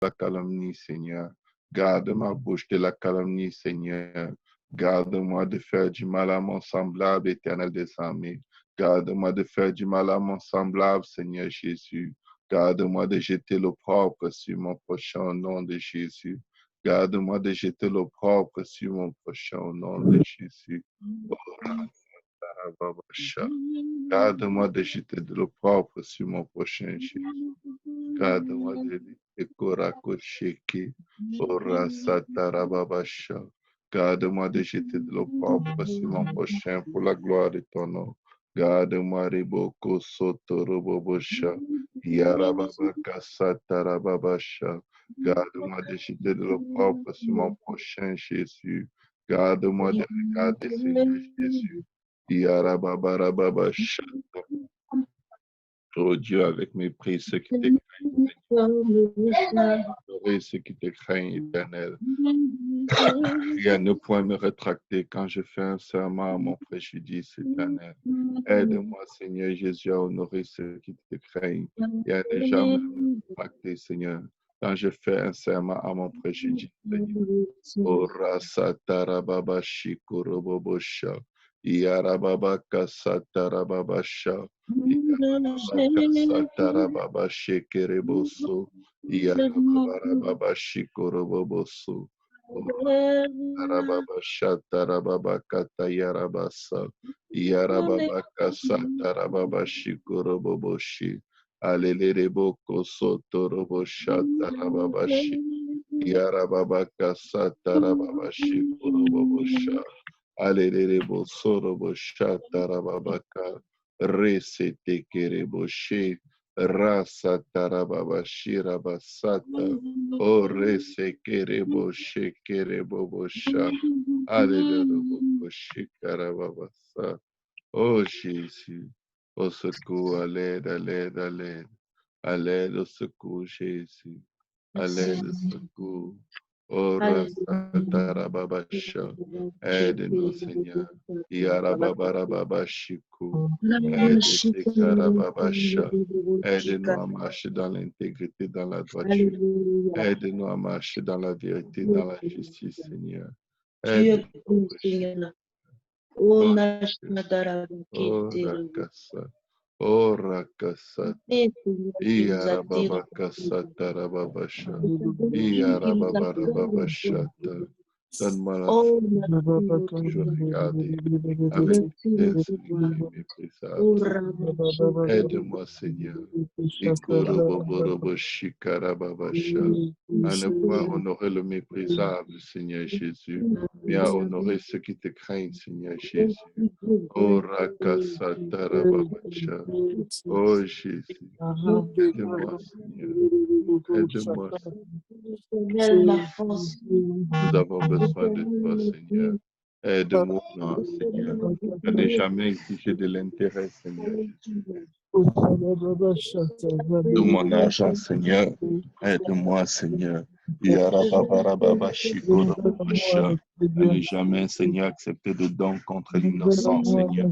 la calomnie, Seigneur. Garde ma bouche de la calomnie, Seigneur. Garde-moi de faire du mal à mon semblable, Éternel des armées. Garde-moi de faire du mal à mon semblable, Seigneur Jésus. Garde-moi de jeter l'opprobre sur mon prochain au nom de Jésus. Garde-moi de jeter l'opprobre sur mon prochain au nom de Jésus. Garde-moi de jeter de l'opprobre sur mon prochain Jésus. Garde-moi de l'écoracocheki. Ora satarababasha. Garde-moi de jeter de l'opprobre sur mon prochain pour la gloire de ton nom. Garde-moi riboko sotorobobosha. Yarababaka satarababasha. Garde-moi de jeter de l'opprobre sur mon prochain Jésus. Garde-moi de regarder Seigneur Jésus. Yarababarababasha. Oh Dieu, avec mépris, ceux qui te craignent, ceux qui te craignent, Éternel. Et à ne point me rétracter quand je fais un serment à mon préjudice, Éternel. Aide-moi, Seigneur Jésus, à honorer ceux qui te craignent et à ne jamais me rétracter, Seigneur, quand je fais un serment à mon préjudice, Seigneur. Ora satarababa shikorobobosha. Yarababaka satarababasha. Satarababa shekereboso. Yarababa shikoroboboso. Yarababa shatarababa katayarabasa. Yarababa kasatarababa shikoroboboshi. Alelerebo sotorobo shatarababashi. Yarababa kasatarababa shikorobobosha. Alelebo sorobo shatarababaka. Resete kereboshe. Rasa tarababashira basata. O rese kereboshe kerebobosha. Alelebo shikarababasa. Oh Jésus, au secours, à l'aide, à l'aide, à l'aide. À l'aide, au secours, Jésus. À l'aide, au secours. Oh Rasatarababasha. Aide-nous, Seigneur. Yarababarababashiku. Aide-nous, Karababasha. Aide-nous à marcher dans l'intégrité, dans la droiture. Aide-nous à marcher dans la vérité, dans la justice, Seigneur. Aide-nous, Seigneur. Oh Rakasa. Oh Rakasa. Iyarababakasa tarababasha. Iyarababarababashata. Donne-moi la force de toujours regarder avec celui qui est méprisable. Aide-moi, Seigneur. Ikoroboboroboshikarababacha. À ne point honorer le méprisable, Seigneur Jésus, mais à honorer ceux qui te craignent, Seigneur Jésus. Oh Rakasatarababacha. Oh Jésus. Aide-moi, Seigneur. Aide-moi, Seigneur. Nous avons besoin de toi, Seigneur. Aide-moi, Seigneur. À ne jamais exiger de l'intérêt, Seigneur Jésus. De mon argent, Seigneur. Aide-moi, Seigneur. À ne jamais, Seigneur, accepter de dons contre l'innocent, Seigneur.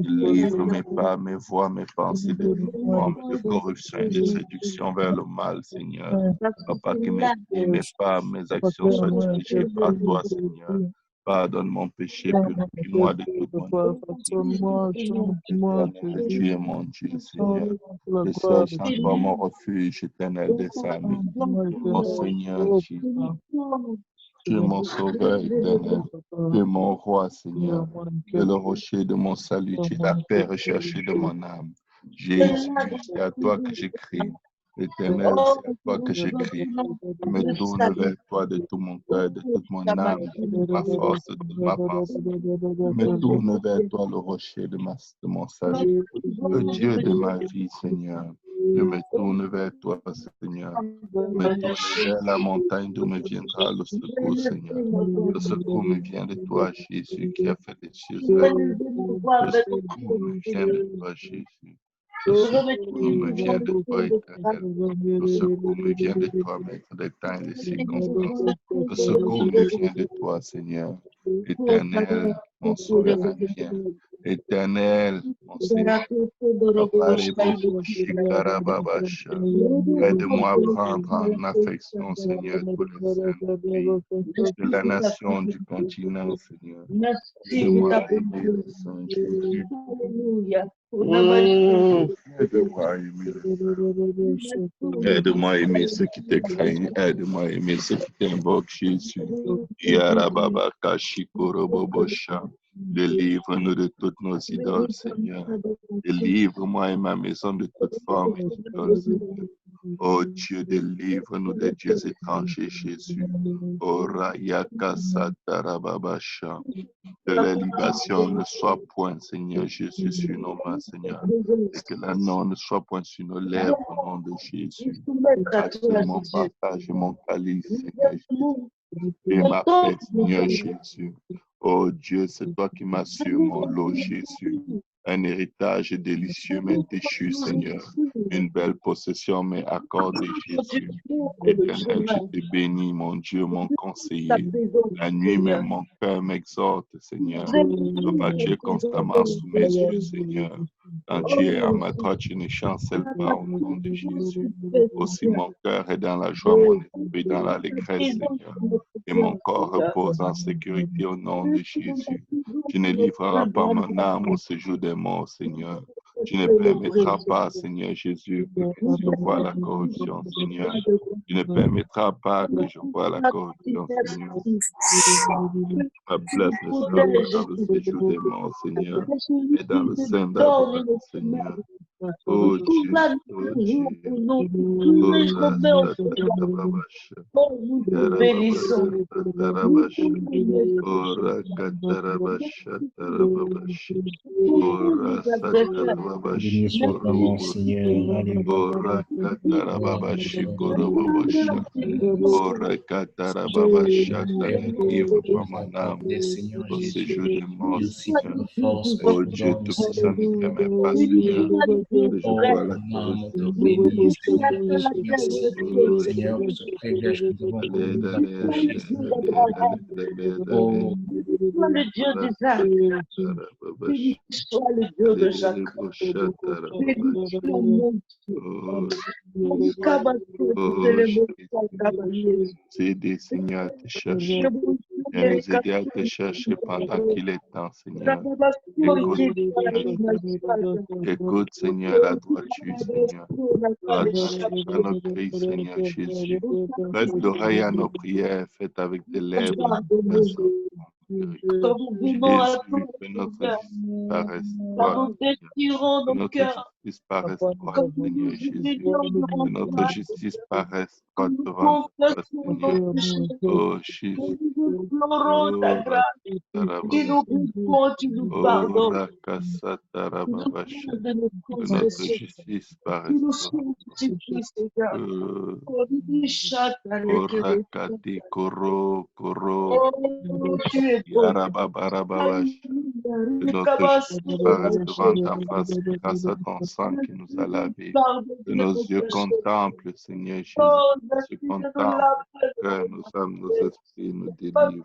Livre mes pas, mes voix, mes pensées de toute forme de corruption et de séduction vers le mal, Seigneur. Papa, que mes pas, mes actions soient dirigées par toi, Seigneur. Pardonne mon péché, purifie-moi de toute mon éternel, tu es mon Dieu, Seigneur. Je serai sans toi mon refuge éternel des armées. Mon Seigneur Jésus. Tu es mon sauveur éternel. Tu es mon roi, Seigneur. Tu es le rocher de mon salut. Tu es la paix recherchée de mon âme. Jésus, c'est à toi que j'écris. Éternel, c'est à toi que j'écris. Je me tourne vers toi de tout mon cœur, de toute mon âme, de toute ma force, de toute ma pensée. Je me tourne vers toi, le rocher de mon salut. Le Dieu de ma vie, Seigneur. Je me tourne vers toi, Seigneur. Je me tourne vers la montagne d'où me viendra le secours, Seigneur. Le secours me vient de toi, Jésus, qui a fait les cieux. Le secours me vient de toi, Jésus. Le secours me vient de toi, éternel. Le secours me vient de toi, maître des temps et des circonstances. Le secours me vient de toi, Seigneur. Éternel, mon sauveur vient. Éternel, mon Seigneur, aide-moi à prendre en affection, Seigneur, tous les saints du pays, de la nation, du continent, Seigneur. Aide-moi à aimer les saints, Jésus. Aide-moi à aimer les saints. Aide-moi à aimer ceux qui te craignent. Aide-moi à aimer ceux qui t'invoquent, Jésus. Yarababa Kashikorobobocha. Délivre-nous de toutes nos idoles, Seigneur. Délivre-moi et ma maison de toute forme d'idole, Seigneur. Oh Dieu, délivre-nous des dieux étrangers, Jésus. Oh Rayaka Satarababasha. Que la libation ne soit point, Seigneur Jésus, sur nos mains, Seigneur. Et que la non ne soit point sur nos lèvres, au nom de Jésus. Attire mon partage et mon calice, Seigneur Jésus. Et ma paix, Seigneur Jésus. Oh Dieu, c'est toi qui m'assures mon lot, Jésus. Un héritage délicieux mais déchu, Seigneur. Une belle possession mais accordée, Jésus. Éternel, je te bénis, mon Dieu, mon conseiller. La nuit même, mon cœur m'exhorte, Seigneur. Papa, tu es constamment sous mes yeux, Seigneur. Quand tu es à ma droite, tu ne chancelles pas au nom de Jésus. Aussi mon cœur est dans la joie, mon esprit dans l'allégresse, Seigneur. Et mon corps repose en sécurité au nom de Jésus. Tu ne livreras pas mon âme au séjour des morts, Seigneur. Tu ne permettras pas, Seigneur Jésus, que je voie la corruption, Seigneur. Tu ne permettras pas que je voie la corruption, Seigneur. Ma place ne sera pas dans le séjour des morts, Seigneur, mais dans le sein d'Abraham, Seigneur. Oh Dieu, oh Dieu. Béni soit ton nom, Seigneur. Alléluia. Délivre-moi mon âme au séjour des morts, Seigneur. Oh Dieu Tout-Puissant, ne permets pas, Seigneur, que je vois la corruption. Seigneur, pour ce privilège que nous avons connu d'approcher, Seigneur. Oh, le Dieu des arts. Sois le Dieu de Jacques. C'est des Seigneur, à te chercher. Viens nous aider à te chercher pendant qu'il est temps, Seigneur. Écoute, Seigneur, la droiture, Seigneur. À nos cris, Seigneur Jésus. Prête l'oreille à nos prières faites avec des lèvres. Jésus, que notre justice paraisse droite, que notre justice paraisse droite, Seigneur Jésus, que notre justice paraisse droite devant toi, Seigneur. Oh Jésus, oh Rakasatarababacha, que notre justice paraisse droite. Oh Rakati Koro Koro. Yarababarababash. Que notre justice paraisse devant ta face grâce à ton sang qui nous a lavés. Que nos yeux contemplent, Seigneur Jésus. Nos yeux contemplent, cœur, nos âmes, nos esprits nous délivrent.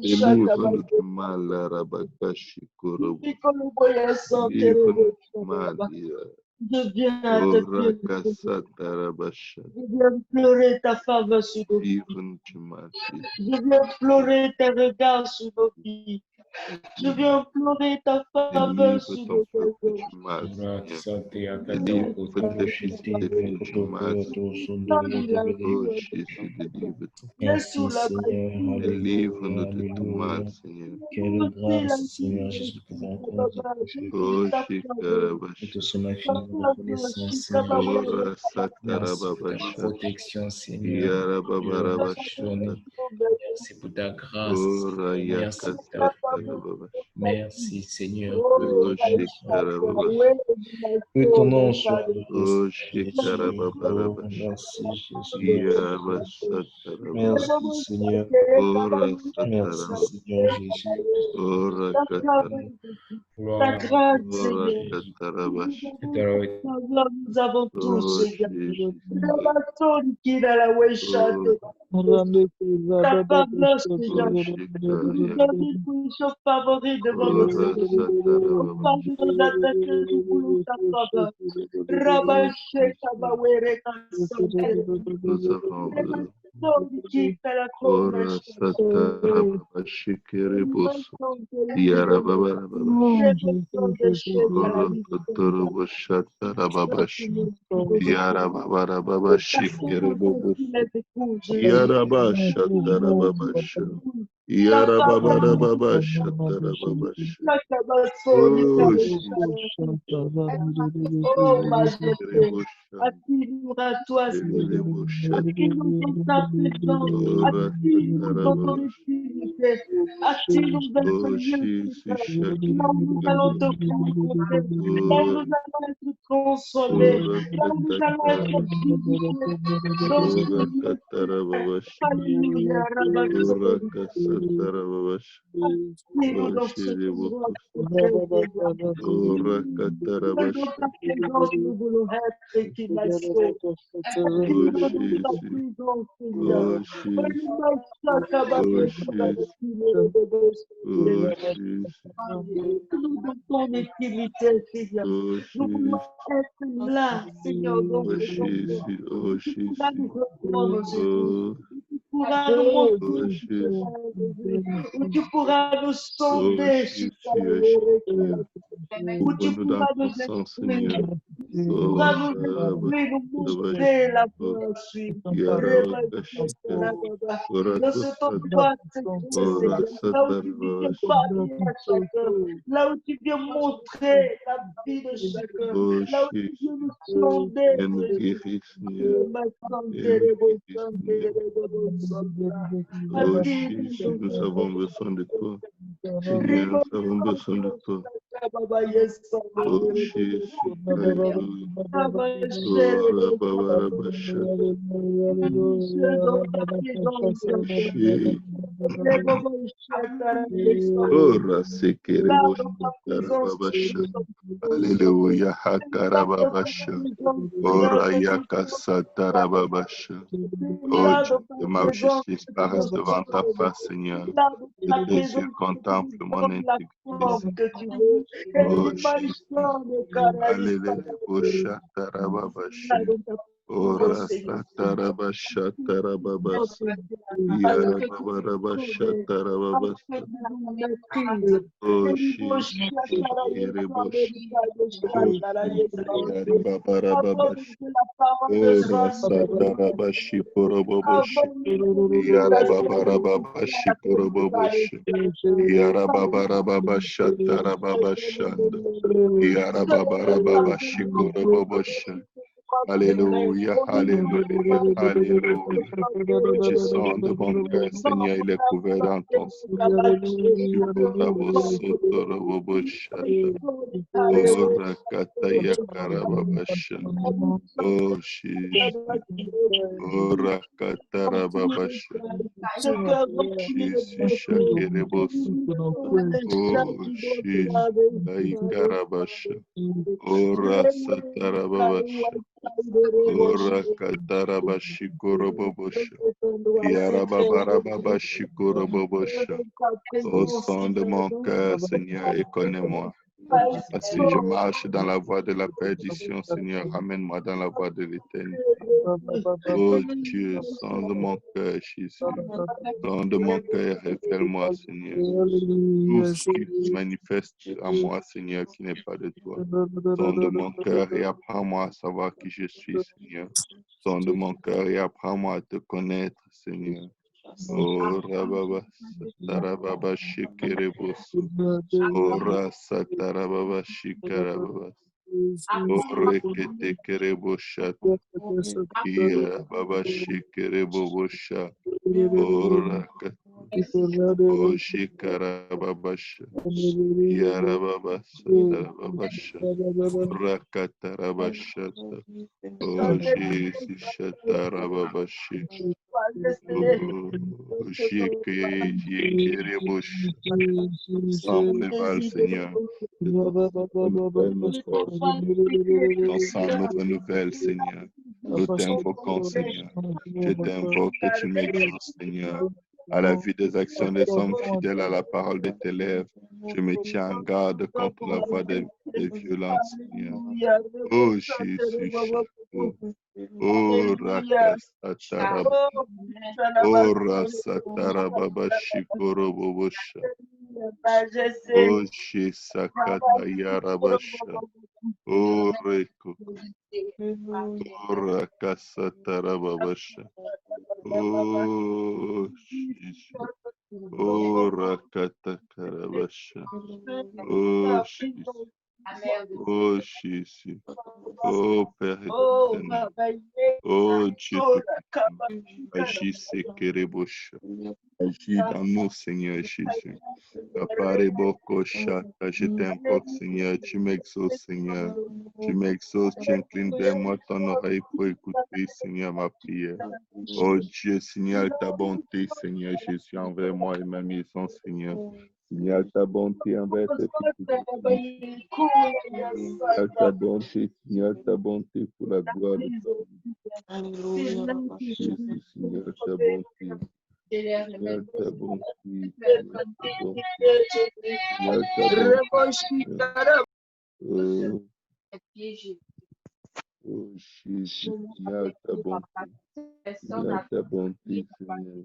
Délivre-nous du mal, Rabakashi Koro. Délivre-nous du mal, Je viens à te pleurer ta faveur sur nos vies. Je viens pleurer tes regards sur nos vies. Je viens pleurer ta faveur sur nos vies. Délivre-nous de tout mal, Seigneur. Quelle grâce, Seigneur Jésus, de pouvoir encore nous approcher. Nous te sommes infiniment reconnaissants, Seigneur. Merci pour ta protection, Seigneur. Merci pour ta grâce. Merci pour ta faveur. Merci, Seigneur. Que ton nom soit glorifié. Merci, Jésus. Merci, Seigneur. Merci, Seigneur Jésus. Ta grâce, Seigneur. Nous avons tous, Seigneur. La personne qui est dans la Weshate. Ta faveur, Seigneur. Nous sommes favoris devant nos ennemis. Nous d'attaquer, nous voulons ta faveur. Rabaché, Kabawere, Kassandere. Oh, majesté, attire-nous à toi, Seigneur. Attire-nous dans ta présence. Attire-nous dans ton intimité. Attire-nous vers ce lieu secret. Là où nous allons te rencontrer. Là où nous allons être transformés. Là où nous allons être vivifiés. Dans ce lieu secret. Alléluia, Rabassou. Attire-nous dans ce endroit secret. Dans ta présence, nous voulons être et qu'il la sauve. Attire-nous dans ta présence, Seigneur. Nous de ton intimité, Seigneur. Nous voulons être là, Seigneur, dans ce endroit. Tu pourras nous reprendre, Jésus. Tu pourras nous montrer où tu pourras nous sonder, où tu pourras nous exprimer. Tu pourras nous exprimer, nous montrer la voie à suivre. Dans ce endroit, Seigneur, là où tu viens parler à chacun, là où tu viens montrer la vie de chacun, là où tu viens nous sonder, nous avons besoin de toi. Seigneur, nous avons besoin de toi. Oh Jésus, Alléluia, Hakarababasha. Ora Yakasatarababasha. Oh Dieu de ma justice, paraisse devant ta face, Seigneur. Que tes yeux contemplent mon intégrité. Oh Jésus. Alléluia, Shatarababasha. Ora Satarabasha Tarababasa. Yarababarabasha Tarababasa. Oh Jésus. Ora Satarabashi Poroboboshi. Yarababarabashi Poroboboshi. Yarababarabasha Tarababashanda. Yarababarabashi Poroboboshi. Alléluia, alléluia, alléluia. Tu sens de mon cœur, Seigneur, il est couvert dans ton sang. Oh Jésus, oh Rakatarababasha, Jésus, Shakerebos, oh Jésus, Aikarabasha, oh Rasatarababasha. Ora Katarabashi Korobobosha. Yarababarabashi Korobobosha. Au son de mon cœur, Seigneur, et connais-moi. Si je marche dans la voie de la perdition, Seigneur, ramène-moi dans la voie de l'éternité. Oh Dieu, son de mon cœur, Jésus. Son de mon cœur, révèle-moi, Seigneur. Tout ce qui se manifeste à moi, Seigneur, qui n'est pas de toi. Son de mon cœur et apprends-moi à savoir qui je suis, Seigneur. Son de mon cœur et apprends-moi à te connaître, Seigneur. Oh Rababa Satarababa Shikerebos. Oh Rasatarababa Shikarababa. Oh Rekete Kereboshat. Iya Baba Shikerebosha. Oh Rakat. Oh Shikarababasha. Yarababa Satarababasha. Rakatarabashata. Oh Jésus Shatarababasha. Oh Shikerebosh. Ensemble les balles, Seigneur. Ton sang nous renouvelle, Seigneur. Nous t'invoquons, Seigneur. Je t'invoque que tu m'exauces, Seigneur. À la vue des actions des hommes fidèles à la parole de tes lèvres, je me tiens en garde contre la voix des violences, Seigneur. Oh Jésus, oh Rakasataraba, oh Rasatarababa Shikorobobosha, oh Shisakatayarabasha, oh Reko, oh Rakasatarababasha, oh Jésus, oh Rakatakarabasha, oh Jésus, oh Jésus, oh Père éternel, oh Dieu tout-puissant, agis Sekerebosha, agis dans nous, Seigneur Jésus. Je t'invoque, Seigneur, tu m'exauces, Seigneur. Tu m'exauces, tu inclines vers moi ton oreille pour écouter, Seigneur, ma prière. Oh Dieu, signale ta bonté, Seigneur Jésus, envers moi et ma maison, Seigneur. Signale ta bonté envers tes petits. Signale ta bonté pour la gloire de ton nom. Jésus, signale ta bonté. Signale ta bonté. Signale ta bonté. Oh Jésus, signale ta bonté. Signale ta bonté, Seigneur.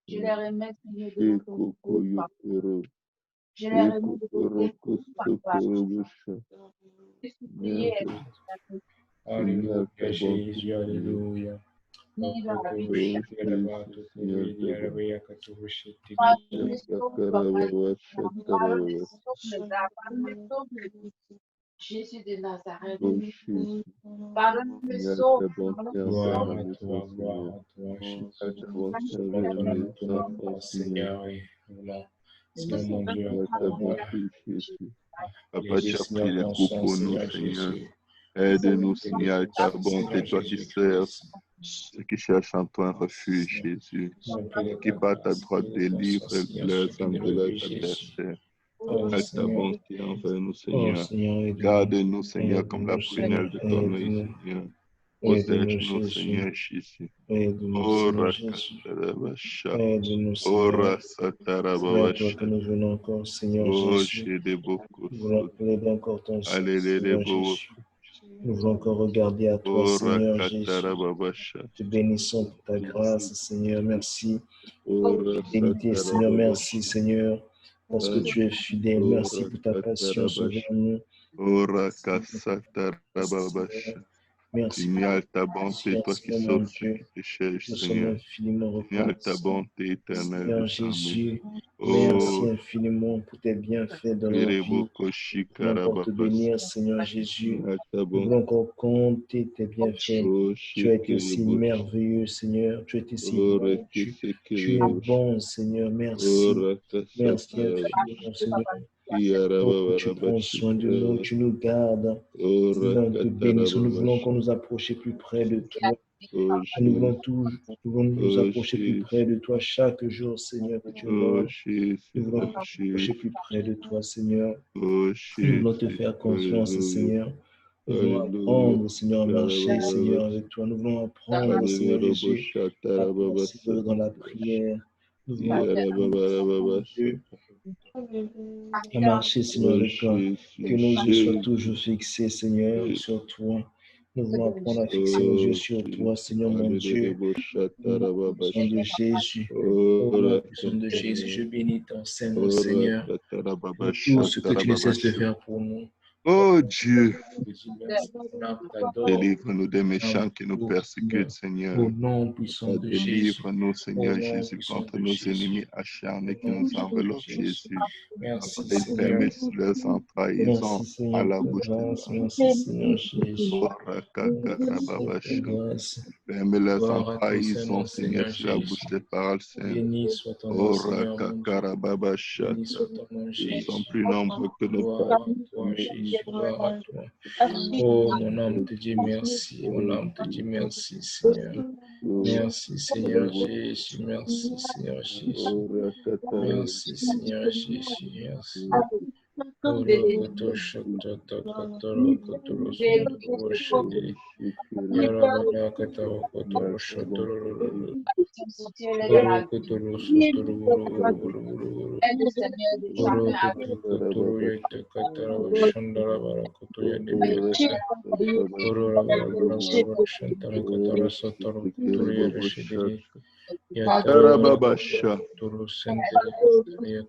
Je les remets, Seigneur, de je les remets Alléluia, Jésus, alléluia. Jésus de Nazareth, pardonne-moi, sauve, gloire à toi, Seigneur, Seigneur mon Dieu, Papa, tu as pris les coups pour nous, Seigneur. Aide-nous, Seigneur, ta bonté, toi qui sers ceux qui cherchent en toi un refuge, Jésus. Qui par ta droite délivre leurs âmes de leurs adversaires. Avec ta bonté envers nous, Seigneur. Garde-nous, Seigneur, comme la prunelle de ton œil, Seigneur. Protège-nous, Seigneur Jésus. Oh, Rakatarabasha. Oh, Rasatarabasha. Nous venons encore, Seigneur Oh, Jésus. Jédéboko. Nous voulons plaider encore ton sang, Alléluia. nous voulons encore regarder à toi, Oh, Seigneur Jésus. Rakatarabasha. Te bénissons pour ta grâce, Seigneur. Merci. Oh, Fidélité, Seigneur. Merci, Seigneur, parce que tu es fidèle. Merci pour ta passion envers nous. Oh, Rakasatarabasha. Merci. Signale ta bonté, toi qui sauves ceux qui te cherchent, Seigneur. Signale ta bonté éternelle. Seigneur Jésus, oh, merci infiniment pour tes bienfaits dans nos vies. Nous voulons te bénir, Seigneur Jésus. Nous voulons encore compter tes bienfaits. Tu as été si merveilleux, Seigneur. Tu as été si bon. Tu es bon, Seigneur. Merci. Merci infiniment, Seigneur. Oh, tu prends soin de nous, tu nous gardes. Seigneur, nous te bénissons. Nous voulons qu'on nous approche plus près de toi. Nous voulons nous approcher plus près de toi chaque jour, Seigneur, que tu nous donnes. Nous voulons nous approcher plus près de toi, Seigneur. Nous voulons te faire confiance, Seigneur. Nous voulons apprendre, Seigneur, à marcher, Seigneur, avec toi. Nous voulons apprendre, Seigneur Jésus, à persévérer dans la prière. Nous voulons apprendre, Dieu, à marcher, Seigneur, avec toi. Que nos yeux soient toujours fixés, Seigneur, sur toi. Nous voulons apprendre à fixer nos yeux sur toi, Seigneur mon Dieu. Au nom de Jésus, au nom de Jésus, je bénis ton Saint, Seigneur, pour tout ce que tu ne cesses de faire pour nous. Oh Dieu, délivre-nous des méchants qui nous persécutent, Seigneur. Au nom puissant de Jésus. Délivre-nous, Seigneur Jésus, contre nos ennemis acharnés qui nous enveloppent, Jésus. Merci, Fermez leurs entrailles, ils ont à la bouche de merci, Seigneur Jésus. Fermez leurs entrailles, ils ont, Seigneur, sur la bouche des paroles saintes. Béni soit ton nom, Seigneur. Ils sont plus nombreux que nos paroles. Oh, mon âme te dit merci. Mon âme te dit merci, Seigneur. Merci, Seigneur Jésus. Merci, Seigneur Jésus. Merci, Seigneur Jésus. Merci.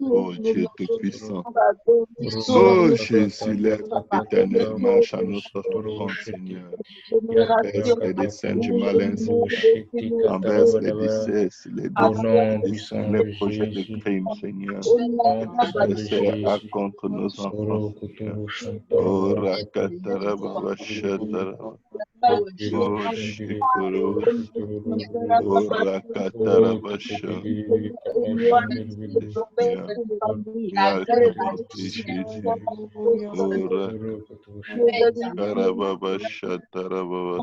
Oh Dieu Tout-Puissant. Oh Jésus, lève éternel, marche à notre front, Seigneur. Envers les desseins du malin, Seigneur. Envers les décès, les projets de crime, Seigneur. Adversaires à contre nos enfants, Seigneur. Oh Rakatara Baba Shatara. Oh Shikoro. Oh Rakatara Basha. Jésus. Oh Rakatara Baba Shatara Baba.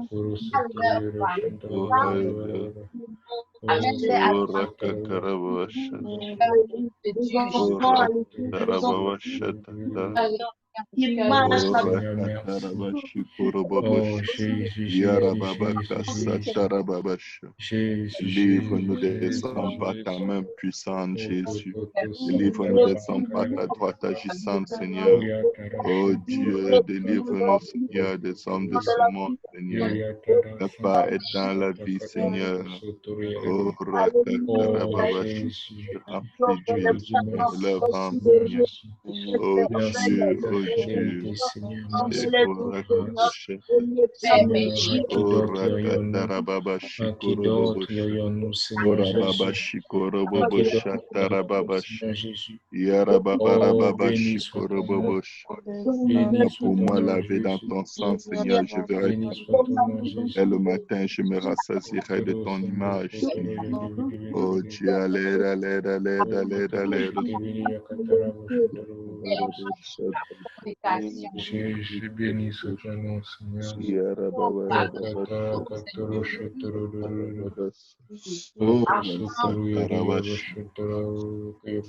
Oh Hallelujah. Oh Rakatara Baba Shatara. Oh Rakatara Baba Shatara. Livre-nous des hommes par ta main puissante, Jésus. Délivre-nous des hommes par ta droite agissante, Seigneur. Oh Dieu, délivre-nous, Seigneur, des hommes de ce monde, Seigneur. Ne pas être dans la vie, Seigneur. Oh Rakatarababashi, remplis Dieu de leur âme, Seigneur. Oh Dieu, oh Dieu. Oh Rakatarababashi, Koroboboshi. Korababashi, Koroboboshi, Tarababashi. Yarababarababashi, Koroboboshi. Pour moi, laver dans ton sang, Seigneur, je verrai ton visage. Et le matin, je me rassasirai de ton image, Seigneur. Oh Dieu, allez. Jésus, bénis ce nom, Seigneur.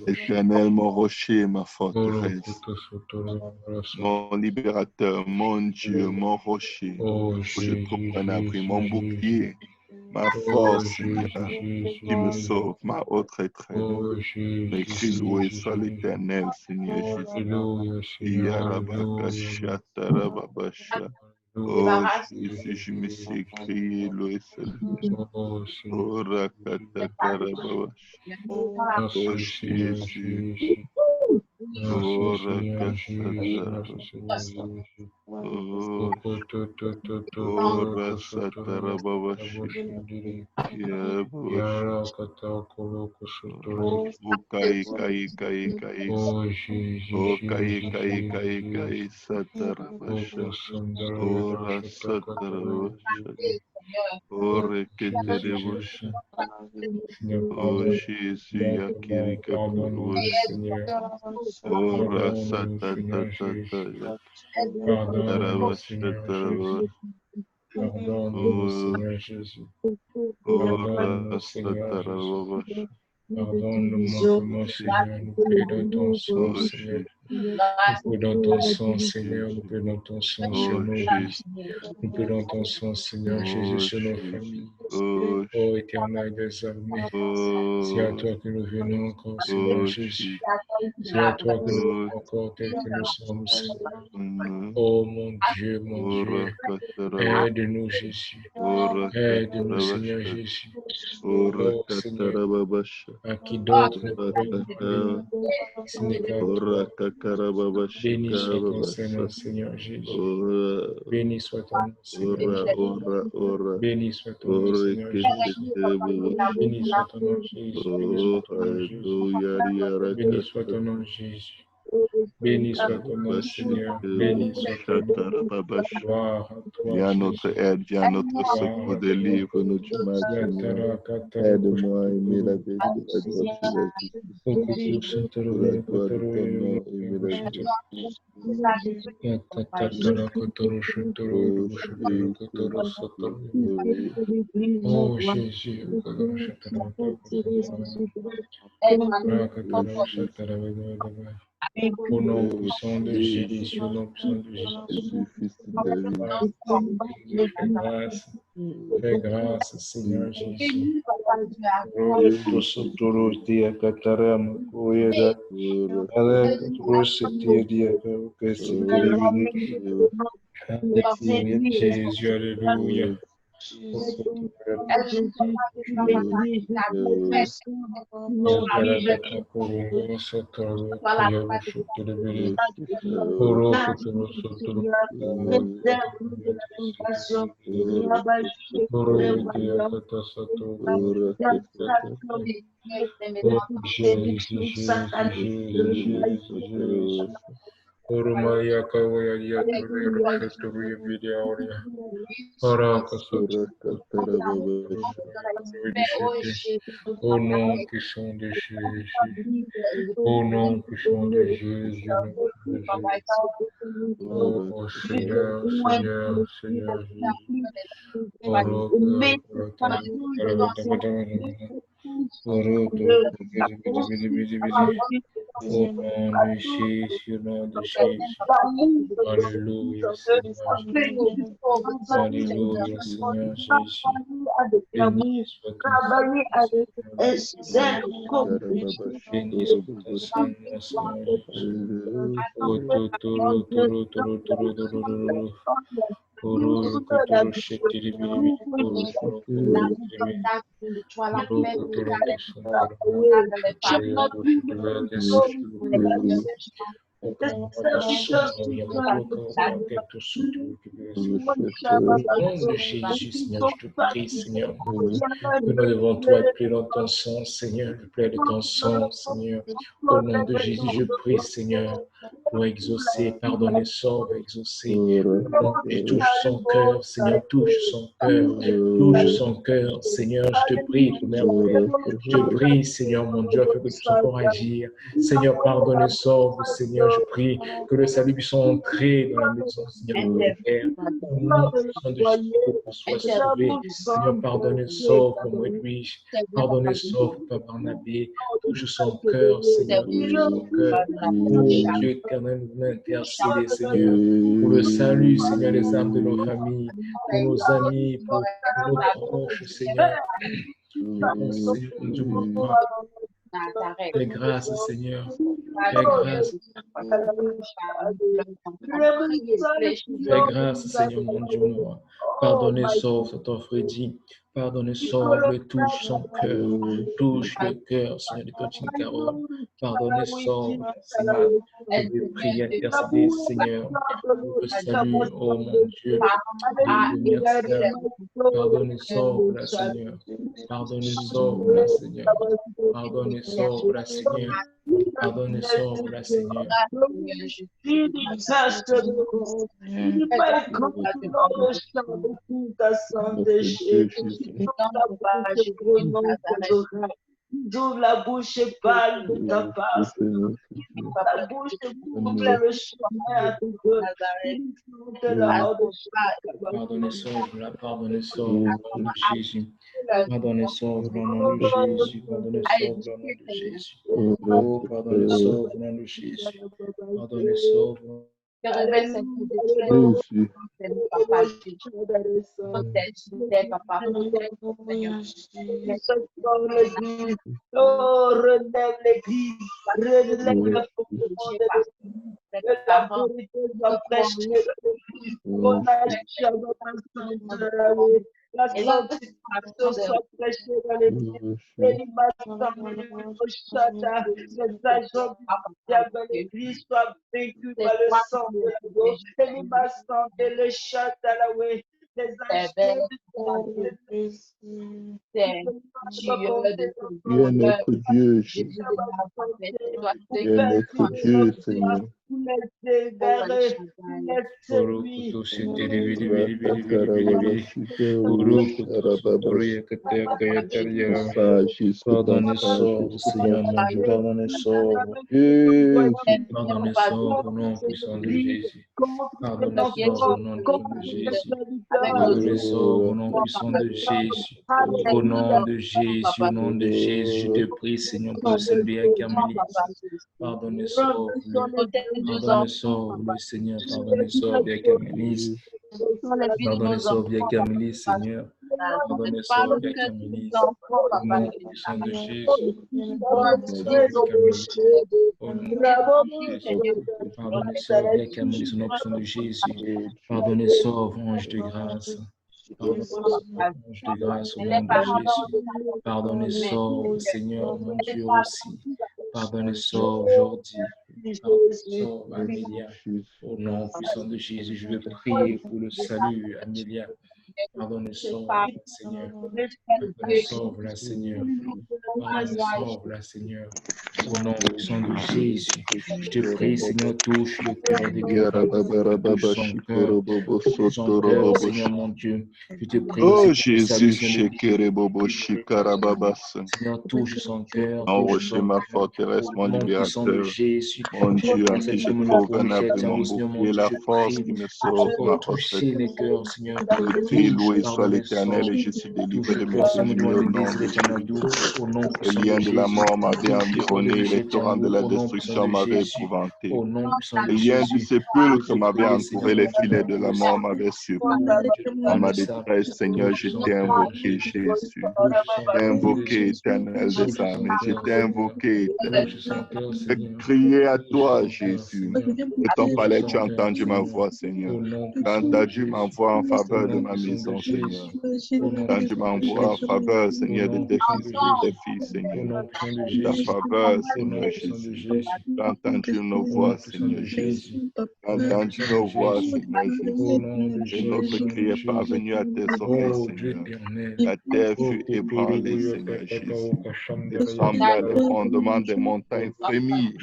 Éternel, mon rocher, ma forteresse, mon libérateur, mon Dieu, mon rocher, où je trouve un abri, mon bouclier, ma force, Seigneur, qui me sauve, ma haute retraite. Mes cris loués soit l'Éternel, Seigneur Jésus. Oh Jésus, je me suis écrié, loué soit l'Éternel. Oh Rakatakarababasha. Oh Jésus. Oh Rakatara. Oh Rasatarababashi. Oh Kai. Oh Kai Satarabasha. Oh Rasatarabasha. Oh Reketerebasha. Oh Jésus, Yakiri Kapurush. Oh Rasatatata. Pardonne-nous, Seigneur Jésus. Pardonne-nous, Seigneur Jésus. Pardonne-nous, Seigneur Jésus. Pardonne-nous, manquement, Seigneur. Nous plaidons ton sang, Seigneur. Nous plaidons ton sang, Seigneur. Nous plaidons ton sang sur nos vies. Nous plaidons ton sang, Seigneur Jésus, sur nos familles. Ô Éternel des armées, c'est à toi que nous venons encore, Seigneur Jésus. C'est à toi que nous venons encore tel que nous sommes, Seigneur. Oh mon Dieu, aide-nous, Jésus. Aide-nous, Seigneur Jésus. Oh Seigneur, à qui d'autre nous pouvons parler, ce n'est qu'à toi. Béni soit ton Seigneur, Seigneur Jésus. Béni soit ton nom, Seigneur Jésus. Béni soit ton nom, Seigneur Jésus. Béni soit ton nom, Jésus. Béni soit ton nom, Jésus. Béni soit ton nom, Seigneur. Béni soit ton nom. Gloire à toi, viens notre aide, viens notre secours, délivre-nous du mal, Seigneur. Aide-moi à aimer la vérité, la droiture, la justice. Pour la gloire de ton nom, aimer la vérité. Oh Jésus, Au nom puissant de Jésus, au nom puissant de Jésus. Fais grâce, Seigneur Jésus. Jésus, alléluia. Orumaya kawaya ya tulero turuya bidiauria. Araka au nom puissant de Jésus. Au nom puissant de Jésus. Oh Seigneur, Seigneur, Seigneur Jésus. Au nom de Jésus, au nom de Jésus. Alléluia, Seigneur Jésus. Alléluia, Seigneur Jésus. Béni soit ton Saint-Nom, béni soit ton Saint-Nom, Seigneur Au nom de Jésus, Seigneur, je te prie, Seigneur. Venons devant toi et plaît dans ton sang, Seigneur. Je plaide de ton sang, Seigneur. Au nom de Jésus, je prie, Seigneur, pour exaucer, pardonner, sauve, exaucer. Touche son cœur, Seigneur, touche son cœur. Touche son cœur, Seigneur, je te prie, Père. Je te prie, Seigneur, mon Dieu, afin que tu puisses encore agir. Seigneur, pardonne et sauve, Seigneur, je prie que le salut puisse entrer dans la maison, Seigneur, de mon Père. Au nom de Jésus, que soit sauvé. Seigneur, pardonne et sauve, mon Edwige. Pardonne et sauve, Papa Barnabé. Touche son cœur, Seigneur, touche son cœur. Oh Dieu éternel, nous intercéder, Seigneur, pour le salut, Seigneur, des âmes de nos familles, pour nos amis, pour nos proches, Seigneur. Fais grâce, Seigneur. Fais grâce. Fais grâce, Seigneur, mon Dieu, moi. Pardonne et sauve, ton frère dit. Pardonne et sauve, le touche son cœur. Touche le cœur, Seigneur, de Tochine Carole. Pardonne et sauve, Seigneur. Je vais prier, intercéder, Seigneur, pour le salut, oh mon Dieu. Pardonne et sauve, la Seigneur. Pardonne et sauve, la Seigneur. Pardonne et sauve, la Seigneur. Pardonne et sauve, la Seigneur. D'ouvre la bouche et parle de ta part. La bouche ouvre le chemin à tout Dieu. Pardonne et sauve, la pardonne et sauve, au nom de Jésus. Pardonne et sauve, au nom de Jésus. Pardonne et sauve, au nom de Jésus. Oh, pardonne et sauve, au nom de Jésus. Pardonne et sauve. Oh, relève l'église, relève le fondement de la vérité soit prêchée, qu'on achève la sanctification soit prêchée dans l'église, les agents du diable dans l'église soient vaincus par le sang de l'agneau, et le chat à la way. Les agents Tu es notre Dieu, Jésus. Tu es notre Dieu, Seigneur. Pardonne et sauve, Seigneur mon Dieu, pardonne et sauve. Pardonne et sauve au nom puissant de Jésus. Pardonne et sauve au nom de Jésus. Pardonne et sauve au nom puissant de Jésus. Au nom de Jésus, au nom de Jésus, je te prie, Seigneur, pour le salut à Camélie. Pardonne et sauve-le. Pardonne et sauve-le, Seigneur. Pardonne et sauve à Camélie. Pardonne et sauve à Camélie, Seigneur. Pardonne et sauve à Camélie. Au nom puissant de Jésus. Au nom de Jésus. Pardonne et sauve à Camélie, au nom puissant de Jésus. Pardonne et sauve, ange de grâce. Pardonne et sauve, ange de grâce, au nom de Jésus. Pardonne et sauve, Seigneur, mon Dieu aussi. Pardonne et sauve aujourd'hui. Pardonne et sauve Amélia. Au nom puissant de Jésus, je vais prier pour le salut, Amélia. Pardonne et sauve, Seigneur. Pardonne et sauve la Seigneur. Pardonne et sauve la Seigneur. Au nom puissant de Jésus, je te prie, Seigneur, touche le cœur des cœurs. Touche son cœur. Touche son cœur, Seigneur mon Dieu. Je te prie, oh Jésus, Seigneur, touche son cœur. enrochez ma forteresse, mon libérateur. Mon Dieu, en qui je peux venablement boucler la force qui me sauve, ma Toucher les cœurs, Seigneur. Je crie, loué soit l'Éternel, et je suis délivré de mes ennemis au nom de Jésus. Les liens de la mort m'avaient environné, les torrents de la destruction m'avaient épouvanté. Les liens du sépulcre m'avaient entouré, les filets de la mort m'avaient surpris. Dans ma détresse, Seigneur, je t'ai invoqué, Jésus. Je t'ai invoqué, Éternel des armées. Je t'ai invoqué, Éternel. J'ai crié à toi, Jésus. De ton palais, tu as entendu ma voix, Seigneur. Tu as entendu ma voix en faveur de ma maison, Seigneur. Tu as entendu ma voix en faveur, Seigneur, de tes fils et de tes filles, Seigneur. De ta faveur, Seigneur Jésus. Tu as entendu nos voix, Seigneur Jésus. Tu as entendu nos voix, Seigneur Jésus. Et notre cri est parvenu à tes oreilles, Seigneur. La terre fut ébranlée, Seigneur Jésus. Et trembla les fondements des montagnes frémis.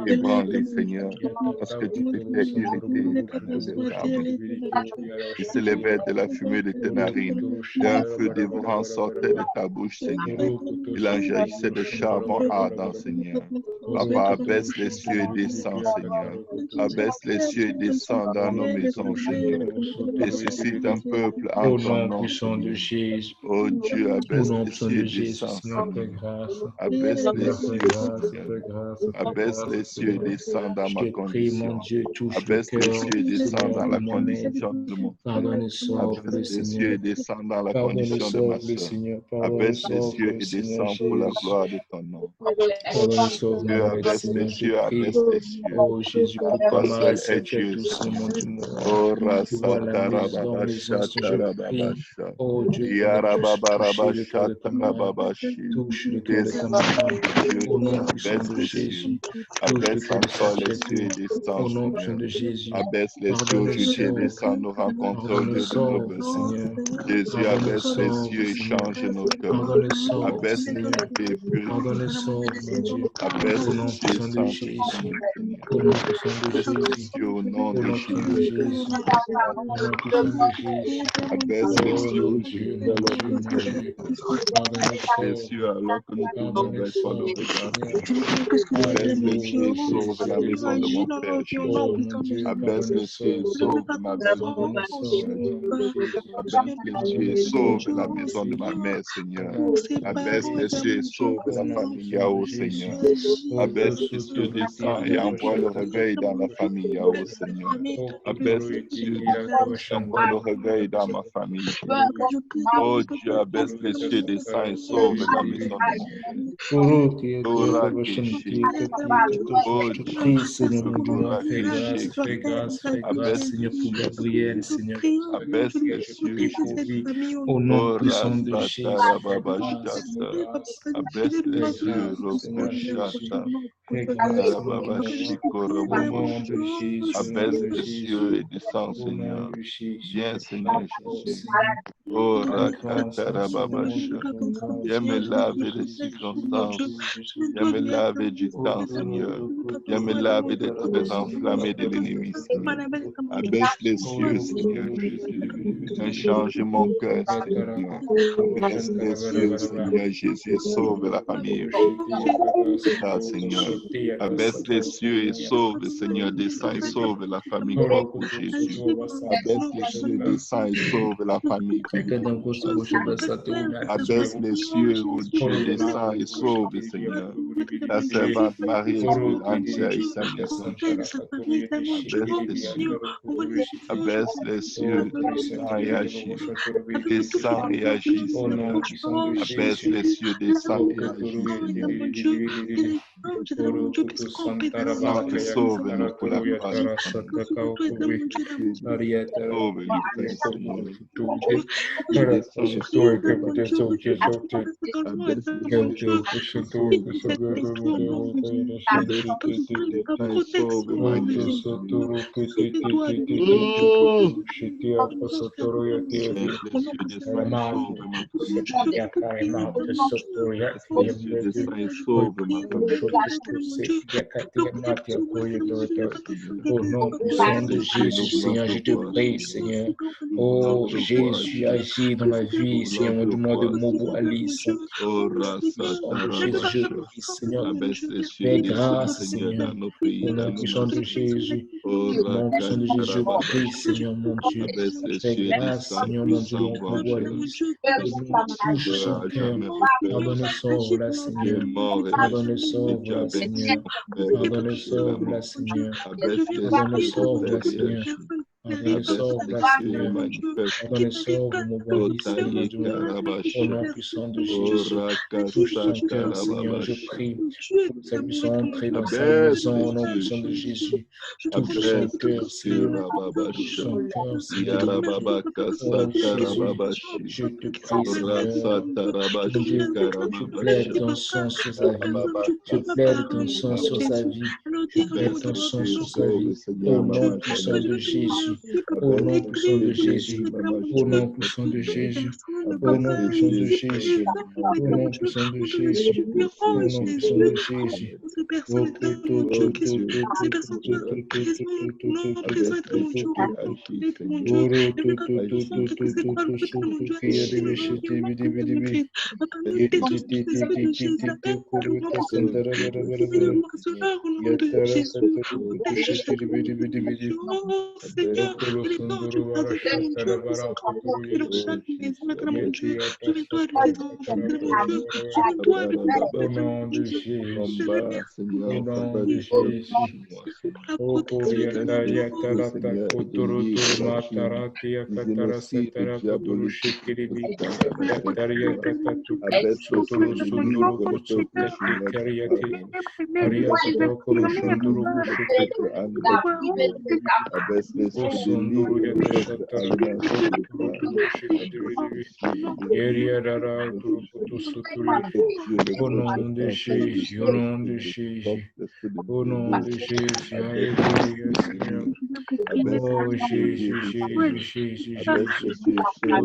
Ébranlé, Seigneur, parce que tu t'étais irrité, Éternel des armées. Il s'élevait de la fumée de tes narines, et un feu dévorant sortait de ta bouche, Seigneur. Il en jaillissait de charbon ardent, Seigneur. Papa, abaisse les cieux et descends, Seigneur. Abaisse les cieux et descends dans nos maisons, Seigneur. Et suscite un peuple en ton nom, Seigneur. Oh Dieu, abaisse les cieux et descends, Seigneur. Abaisse les cieux, Seigneur. Abaisse les cieux et descends dans ma condition. Abaisse les cieux et descends dans la condition de mon frère. Abaisse les cieux et descends dans la condition de ma soeur. Abaisse les cieux et descends pour la gloire de ton nom. Dieu, abaisse les cieux, abaisse les cieux. Oh Jésus, Toi seul est Dieu. Oh Rasatarababa Shatarababasha. Yarababaraba Shatarababashi. Abaisse les cieux. Abaisse encore les cieux et descends, Seigneur. Abaisse les cieux aujourd'hui et descends nous rencontrer au lieu de nos besoins. Jésus, abaisse les cieux et change nos cœurs. Abaisse les cieux et purifie. Abaisse les cieux et sanctifie, Seigneur. Abaisse les cieux au nom de Jésus. Abaisse les cieux aujourd'hui alors que nous les cieux alors que nous tournons vers toi le regard. Abaisse les cieux et sauve la maison de mon Père Jésus. Abaisse les cieux et sauve ma maison de mon Seigneur. Abaisse les cieux et sauve la maison de ma mère, Seigneur. Abaisse les cieux et sauve la famille Yahoo, Seigneur. Abaisse les cieux, descends et envoie le réveil dans la famille Yahoo, Seigneur. Abaisse les cieux, envoie le réveil dans ma famille. Oh Dieu, abaisse les cieux, descends et sauve la maison de mon Père. Je prie, Seigneur, mon Dieu, fais grâce, Seigneur, pour Gabriel, Seigneur. Abaisse les cieux, au nom puissant de Jésus. Abaisse les cieux, Abaisse les cieux et descends, Seigneur. Viens, Seigneur Jésus. Oh, Rakatarababasha. Viens me laver des circonstances. Viens me laver du temps, Seigneur. Viens me laver des traits enflammés de l'ennemi, Seigneur. Abaisse les cieux, Seigneur Jésus. Viens changer mon cœur, Seigneur. Abaisse les cieux, Seigneur Jésus, et sauve la famille. Seigneur. Abaisse les cieux et sauve, Seigneur. Descends et sauve la famille, gloire pour Jésus. Abaisse les cieux, descends et sauve la famille. Abaisse les cieux, ô Dieu, descends et sauve, Seigneur. Ta servante Marie est entière et saine et consciente. Abaisse les cieux. Abaisse les cieux, descends et agis. Descends et agis, Seigneur. Abaisse les cieux, descends et agis, Seigneur. Sauve-nous pour la gloire du Seigneur. Au nom puissant de Jésus, Seigneur, je te prie, Seigneur. Oh, Jésus, agis dans la vie, Seigneur, du monde de Mobo Alice. Au nom de Jésus, je prie, Seigneur. Fais grâce, Seigneur. Au nom puissant de Jésus. Au nom puissant de Jésus, je prie, Seigneur, mon Dieu. Fais grâce, Seigneur, mon Dieu, mon Mobo Alice. Touche son cœur. Pardonne son là, Seigneur. Pardonne son là, Seigneur. Pardonne son là, Seigneur. Pardonne son là, Seigneur. Pardonne son là, Seigneur. Pardonne son, mon bon Seigneur. Au nom puissant de Jésus. Touche son cœur, Seigneur, je prie. Celle puisse entrer dans sa maison au nom puissant de Jésus. Touche son cœur, Seigneur. Touche son cœur, Seigneur. Oh Jésus, je te prie, Seigneur. Mon Dieu, tu plaides ton sang sur sa vie. Tu plaides ton sang sur sa vie. Tu plaides ton sang sur sa vie. Au nom puissant de Jésus. Au nom puissant de Jésus. Au nom puissant de Jésus. Au nom puissant de Jésus. Au nom puissant de Jésus. Au nom puissant de Jésus. Au nom de Jésus. Au nom de Jésus. Oh, Koryata Yatarata Kotoro Matarati Yakatara Satara Kotoro Shikiribi Yataria Katatu Sotoro Sunduru Kotsukati Karyati Ariakatoro Koro Shunduru Bushukati Osunduru Yatasatara Kotoro Shikiribi Yeria Rara Turukutu Suturi. Au nom de Jésus, au nom de Jésus, au nom de Jésus, alléluia, Seigneur. Oh Jésus, Jésus, Jésus, Jésus.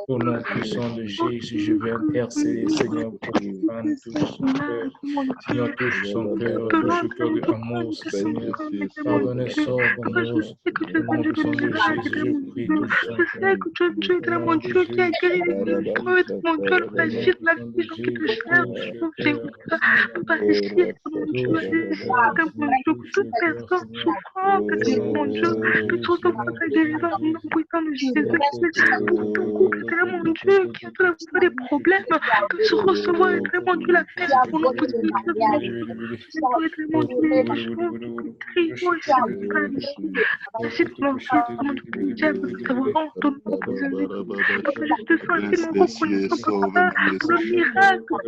Au nom puissant de Jésus, je vais intercéder, Seigneur, pour que Anne touche son cœur. Seigneur, touche son cœur, touche le cœur de Amos, Seigneur. Pardonne son Amos. Au nom puissant de Jésus, je prie, touche son cœur. Au nom de Jésus. mon Dieu, qui ont des problèmes, que se recevoir, mon Dieu, la paix pour nous, pour nous,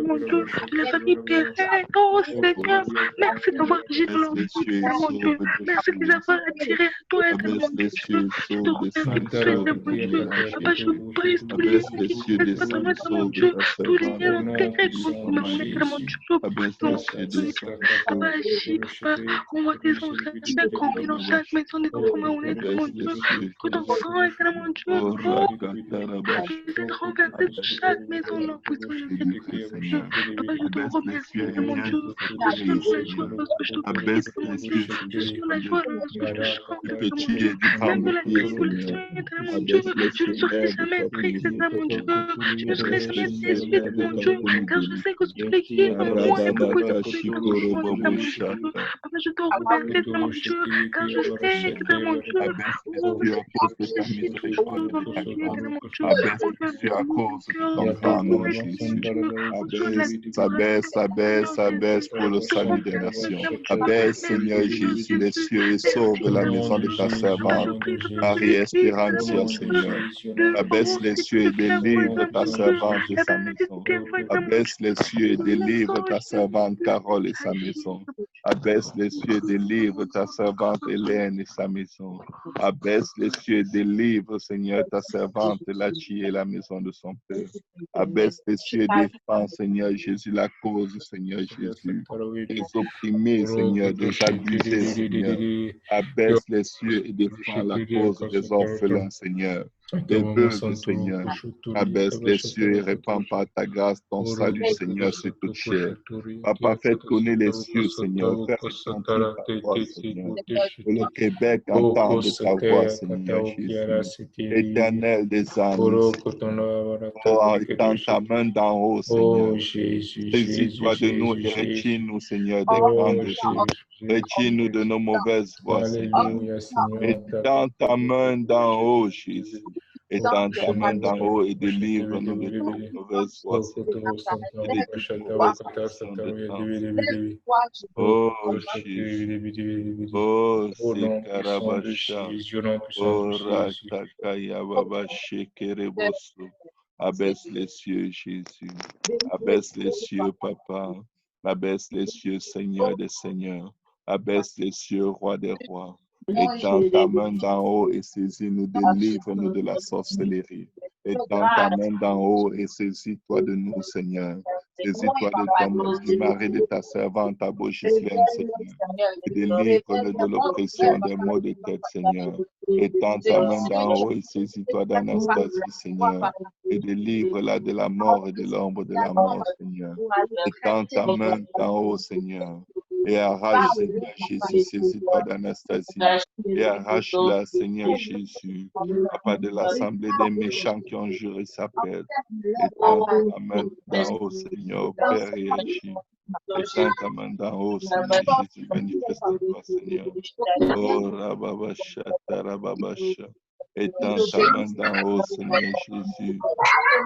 mon Dieu, la famille Perret, oh Seigneur, merci d'avoir agi dans leur vie, mon Dieu, merci de les avoir attirés à toi, mon Dieu, je te remercie, Papa, je brise tous les liens qui nous mettent pas dans notre mon Dieu, tous les liens terribles, mon Dieu, Papa, agis, Papa, on voit tes anges gardiens accomplis dans chaque maison des enfants, mon Dieu, que ton sang est mon Dieu, oh, c'est renversé de chaque maison, non, pour son Dieu, Papa, je te remercie, mon Dieu, je suis dans la joie lorsque je te prie, mon Dieu, je suis dans la joie lorsque je te chante, mon Dieu, même dans la tribulation, mon Dieu, je ne serai jamais triste, mon Dieu, je ne serai jamais déçu, mon Dieu, car je sais que tu es qui est en moi, et pourquoi tu es comme moi, mon Dieu, Papa, je te remercie, mon Dieu, car je sais que mon Dieu, Abaisse pour le salut des nations. Abaisse, Seigneur Jésus, les cieux et sauve la maison de ta servante, Marie-Espérancia, Seigneur. Abaisse les cieux et délivre ta servante et sa maison. Abaisse les cieux et délivre ta servante Carole et sa maison. Abaisse les cieux et délivre ta servante Hélène et sa maison. Abaisse les cieux et délivre, Seigneur, ta servante Lachi et la maison de son père. Abaisse les cieux et défends, Seigneur Jésus, la cause, Seigneur Jésus, des opprimés, Seigneur, des abusés, Seigneur. Abaisse les cieux et défends la cause des orphelins, Seigneur, des veuves, Seigneur. Abaisse les cieux et répands par ta grâce ton salut, Seigneur, sur toute chair. Papa, fais tourner les cieux, Seigneur. Fais retentir ta voix, Seigneur. Que le Québec entende ta voix, Seigneur Jésus. Éternel des âmes, oh, étends ta main d'en haut, Seigneur. Saisis-toi de nous et retire-nous, Seigneur, des grandes choses. Retire-nous de nos mauvaises voies, Seigneur. Étends ta main d'en haut, Jésus. Étends ta main d'en haut et délivre-nous de nos mauvaises voies, Seigneur. Et de toute mauvaise action de temps, Seigneur. Oh, Jésus. Oh, Sekarabasha. Oh, Ratakaya Baba Shekerebosu. Abaisse les cieux, Jésus. Abaisse les cieux, Papa. Abaisse les cieux, Seigneur des seigneurs. Abaisse les cieux, Roi des rois. Étends ta main d'en haut et saisis-nous, délivre-nous de la sorcellerie. Étends ta main d'en haut et saisis-toi de nous, Seigneur. Saisis-toi du mari de ta servante, ta Ghislaine, Seigneur. Et délivre-le de l'oppression des maux de tête, Seigneur. Étends ta main d'en haut et saisis-toi d'Anastasie, Seigneur. Et délivre-la de la mort et de l'ombre de la mort, Seigneur. Étends ta main d'en haut, Seigneur. Et arrache, Seigneur Jésus, saisis-toi d'Anastasie. Et arrache-la, Seigneur Jésus. Papa de l'assemblée des méchants qui ont juré sa perte. Étends ta main d'en haut, Seigneur, Père et agis. Étends ta main d'en haut, Seigneur Jésus, manifeste-toi, Seigneur. Oh, Rababasha, Tarababasha. Étends ta main d'en haut, Seigneur Jésus.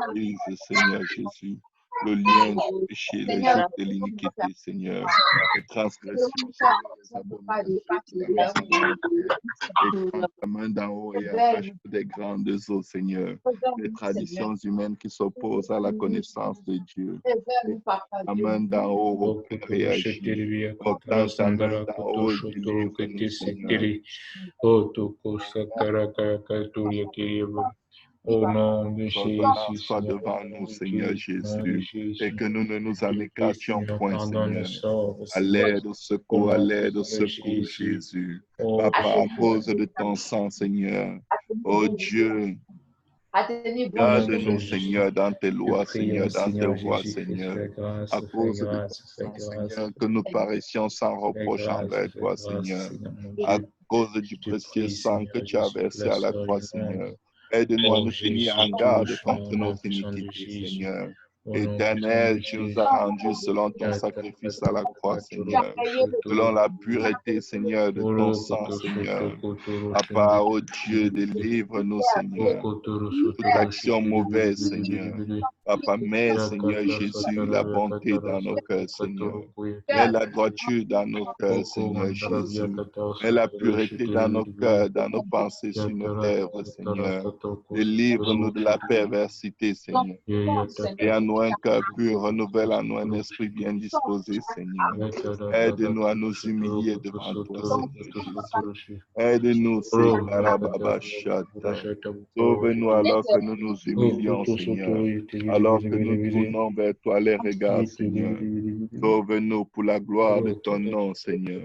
Brise, Seigneur Jésus, le lien du péché, le joug de l'iniquité, Seigneur, les transgressions, les abominations, Seigneur. Étends ta main d'en haut et arrache des grandes eaux, Seigneur, les traditions humaines qui s'opposent à la connaissance de Dieu. Ta main d'en haut, au Père et agis. Portant ta main d'en haut, délivre-nous, Seigneur. Au nom de Jésus, sois devant nous, Seigneur Jésus, et que nous ne nous amicassions point, Seigneur. À l'aide, au secours, Jésus. Papa, à cause de ton sang, Seigneur. Oh Dieu, garde-nous, Seigneur, dans tes lois, Seigneur, dans tes voies, Seigneur. À cause de ton sang, Seigneur, que nous paraissions sans reproche envers toi, Seigneur. À cause du précieux sang que tu as versé à la croix, Seigneur. Aide-nous à nous tenir en garde contre nos iniquités, Seigneur. Éternel, tu nous as rendus selon ton sacrifice à la croix, Seigneur. Selon la pureté, Seigneur, de ton sang, Seigneur. Papa, oh Dieu, délivre-nous, Seigneur. Toute action mauvaise, Seigneur. Papa, mets, Seigneur Jésus, la bonté dans nos cœurs, Seigneur. Mets la droiture dans nos cœurs, Seigneur Jésus. Mets la pureté dans nos cœurs, dans nos pensées, sur nos lèvres, Seigneur. Délivre-nous de la perversité, Seigneur. Et en nous un cœur pur, renouvelle en nous un esprit bien disposé, Seigneur. Aide-nous à nous humilier devant toi, Seigneur Jésus. Aide-nous, Seigneur. Sauve-nous alors que nous nous humilions, Seigneur. Alors que nous tournons vers toi les regards, Seigneur. Sauve-nous pour la gloire de ton nom, Seigneur.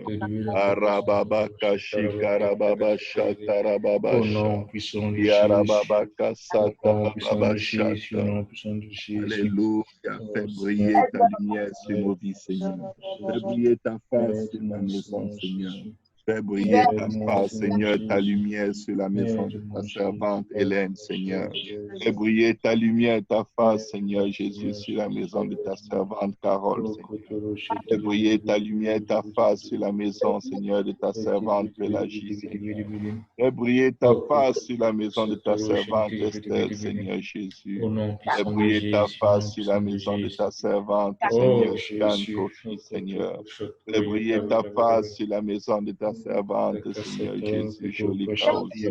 Arababa kashi karababa shatarababa shat. Yarababa kasatarababa shat. Alléluia. Fais briller ta lumière sur nos vies, Seigneur. Fais briller ta face sur la maison, Seigneur. Fais briller ta face, Seigneur, ta lumière sur la maison de ta servante Hélène, Seigneur. Fais briller ta lumière, ta face, Seigneur Jésus, sur la maison de ta servante Carole, Seigneur. Fais briller ta lumière, ta face sur la maison, Seigneur, de ta servante Pélagie, Seigneur. Fais briller ta face sur la maison de ta servante Estelle, Seigneur Jésus. Fais briller ta face sur la maison de ta servante, Seigneur Jeanne Kofi, Seigneur. Fais briller ta face sur la maison de ta servante, Seigneur Jésus, jolie Kaosi.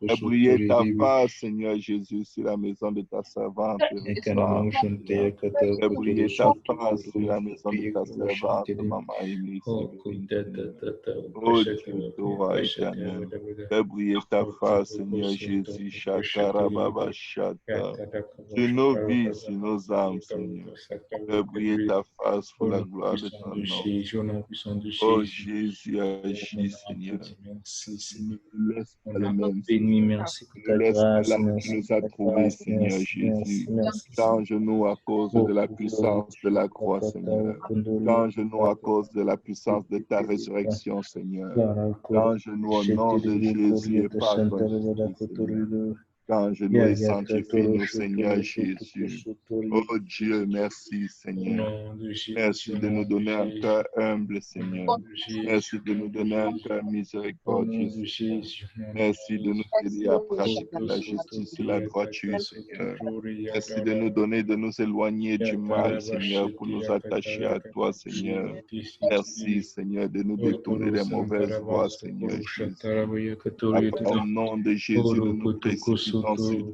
Fais briller ta face, Seigneur Jésus, sur la maison de ta servante, fais briller ta face sur la maison de ta servante, Maman Émilie. Oh Dieu, toi éternel. Fais briller ta face, Seigneur Jésus, Shakara Baba Shata. Sur nos vies, sur nos âmes, Seigneur. Fais briller ta face pour la gloire de ton nom. Oh Jésus, agis, Seigneur. Ne laisse pas le même, Seigneur. Ne laisse pas là où tu nous as trouvés, Seigneur Jésus. Change-nous à cause de la puissance de la croix, Seigneur. Change-nous à cause de la puissance de ta résurrection, Seigneur. Change-nous au nom de Jésus et par ton esprit, Seigneur. Change-nous et sanctifie-nous, Seigneur Jésus. Oh Dieu, merci, Seigneur. Merci de nous donner un cœur humble, Seigneur. Merci de nous donner un cœur miséricordieux, Seigneur. Merci de nous aider à pratiquer la justice et la droiture, Seigneur. Merci de nous donner, de nous éloigner du mal, Seigneur, pour nous attacher à toi, Seigneur. Merci, Seigneur, de nous détourner des mauvaises voies, Seigneur Jésus. Au nom de Jésus, nous nous précipitons sur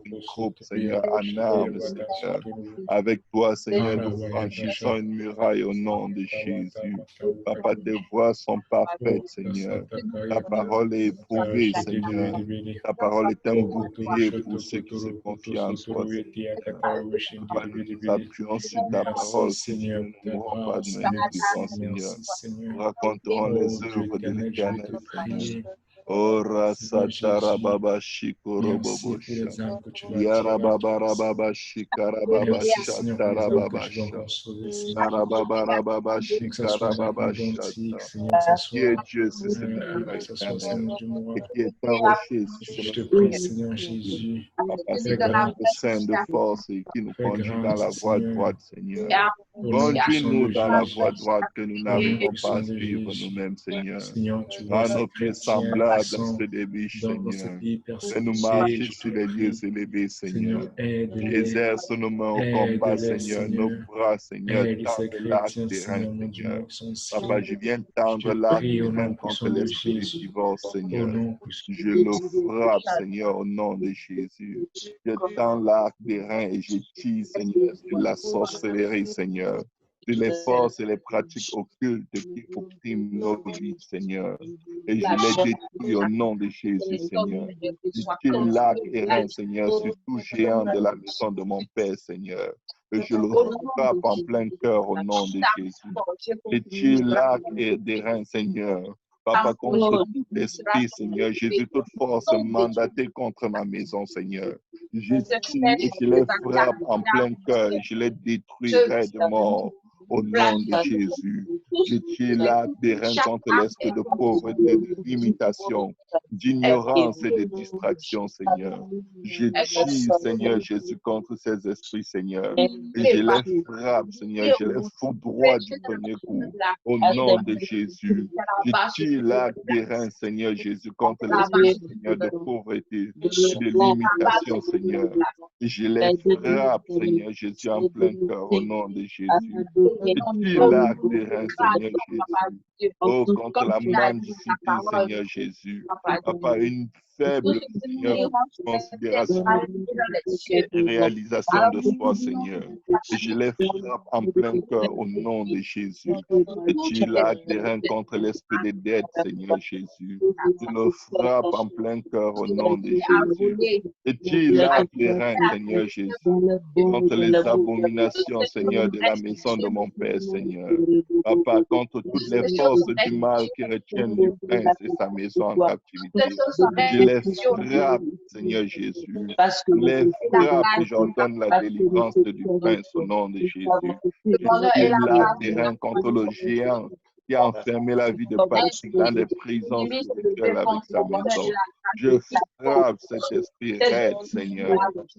une groupe, Seigneur, en armes, Seigneur. Avec toi, Seigneur, nous franchissons une muraille au nom de Jésus. Papa, tes voies sont parfaites, Seigneur. Ta parole est éprouvée, Seigneur. Ta parole est un bouclier pour ceux qui se confient en toi, Seigneur. Papa, nous nous appuyons sur ta parole, Seigneur. Nous ne mourrons pas de nos vivants, Seigneur. Nous raconterons les œuvres de l'Éternel, Seigneur. Ora satara baba shikoro bobo sha. Yara baba rababa shikara baba shatara baba sha. Yara baba rababa shikara baba shata. Qui est Dieu si ce n'est toi, Éternel? Et qui est un rocher si ce n'est toi, Jésus? Papa, c'est notre sein de force et qui nous conduit dans la voie droite, Seigneur. Conduis-nous dans la voie droite que nous n'arrivons pas à suivre nous-mêmes, Seigneur. Rends nos pieds semblables à ceux des biches, Seigneur. Fais-nous marcher sur les lieux élevés, Seigneur. Exerce nos mains au combat, Seigneur. Nos bras, Seigneur, tendre l'arc des reins, Seigneur. Papa, je viens tendre l'arc des reins contre l'esprit du divorce, Seigneur. Je le frappe, Seigneur, au nom de Jésus. Je tends l'arc des reins et je tire, Seigneur, sur la sorcellerie, Seigneur. Sur les forces et les pratiques occultes qui oppriment nos vies, Seigneur. Et je les détruis au nom de Jésus, Seigneur. Je tire l'arc des reins, Seigneur, sur tout géant de la maison de mon Père, Seigneur. Et je le frappe en plein cœur au nom de Jésus. Je tire l'arc des reins, Seigneur. Papa, contre tout esprit, Seigneur, Jésus, toute force mandatée contre ma maison, Seigneur. Je tire et je les frappe en plein cœur, je les détruirai de mort. Au nom de Jésus, je tire l'arc des reins contre l'esprit de pauvreté, de limitation. d'ignorance et de distraction, Seigneur. Je tire, Seigneur Jésus, contre ces esprits, Seigneur. Et je les frappe, Seigneur. Je les foudroie du premier coup. Au nom de Jésus. Je tire l'arc des reins, Seigneur Jésus, contre l'esprit, Seigneur, de pauvreté et de limitation, Seigneur. Et je les frappe, Seigneur Jésus, en plein cœur, au nom de Jésus. Je tire l'arc des reins, Seigneur Jésus. Oh, contre la mendicité, Seigneur Jésus. Papa, une faible, Seigneur, considération et réalisation de soi, Seigneur. Et je les frappe en plein cœur au nom de Jésus. Et tu l'acte des reins contre l'esprit de dette, Seigneur Jésus. Tu le frappes en plein cœur au nom de Jésus. Et tu l'acte des reins, Seigneur Jésus, contre les abominations, Seigneur, de la maison de mon Père, Seigneur. Papa, contre toutes les forces du mal qui retiennent du prince et sa maison en captivité. Je les frappe, Seigneur Jésus. Je les frappe et j'ordonne la délivrance du prince au nom de Jésus. Je l'acte des reins contre le géant qui a enfermé la vie de Patrick dans des prisons spirituelles avec sa maison. Je frappe cet esprit raide, Seigneur,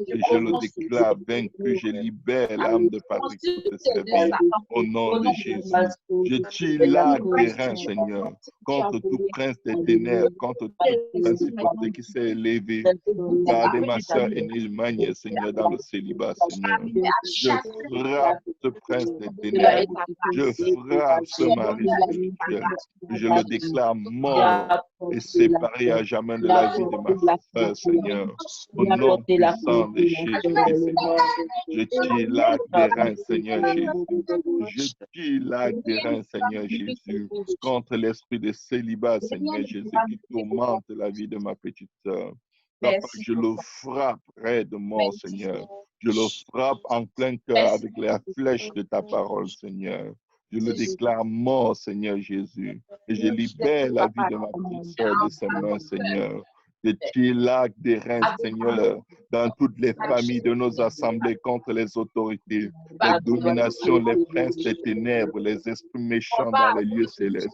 et je le déclare vaincu. Je libère l'âme de Patrick pour te servir au nom de Jésus. Je tire l'acte des reins, Seigneur, contre tout prince des ténèbres, contre toute principauté qui s'est élevé. Gardez ma soeur Enilmagne, Seigneur, dans le célibat, Seigneur. Je frappe ce prince des ténèbres. Je frappe ce mari spirituel. Je le déclare mort et séparé à jamais de la vie de ma soeur, Seigneur. Au nom puissant de Jésus-Christ, Seigneur. Je tire l'acte des reins, Seigneur Jésus. Je tire l'acte des reins, Seigneur Jésus, contre l'esprit de célibat, Seigneur Jésus, qui tourmente la vie de ma petite soeur. Papa, je le frapperai de mort, Seigneur. Je le frappe en plein cœur avec la flèche de ta parole, Seigneur. Je le déclare mort, Seigneur Jésus. Et je libère la vie de ma petite soeur de ses mains, Seigneur. Je tire l'acte des reins, Seigneur, dans toutes les familles de nos assemblées contre les autorités, les dominations, les princes des ténèbres, les esprits méchants dans les lieux célestes.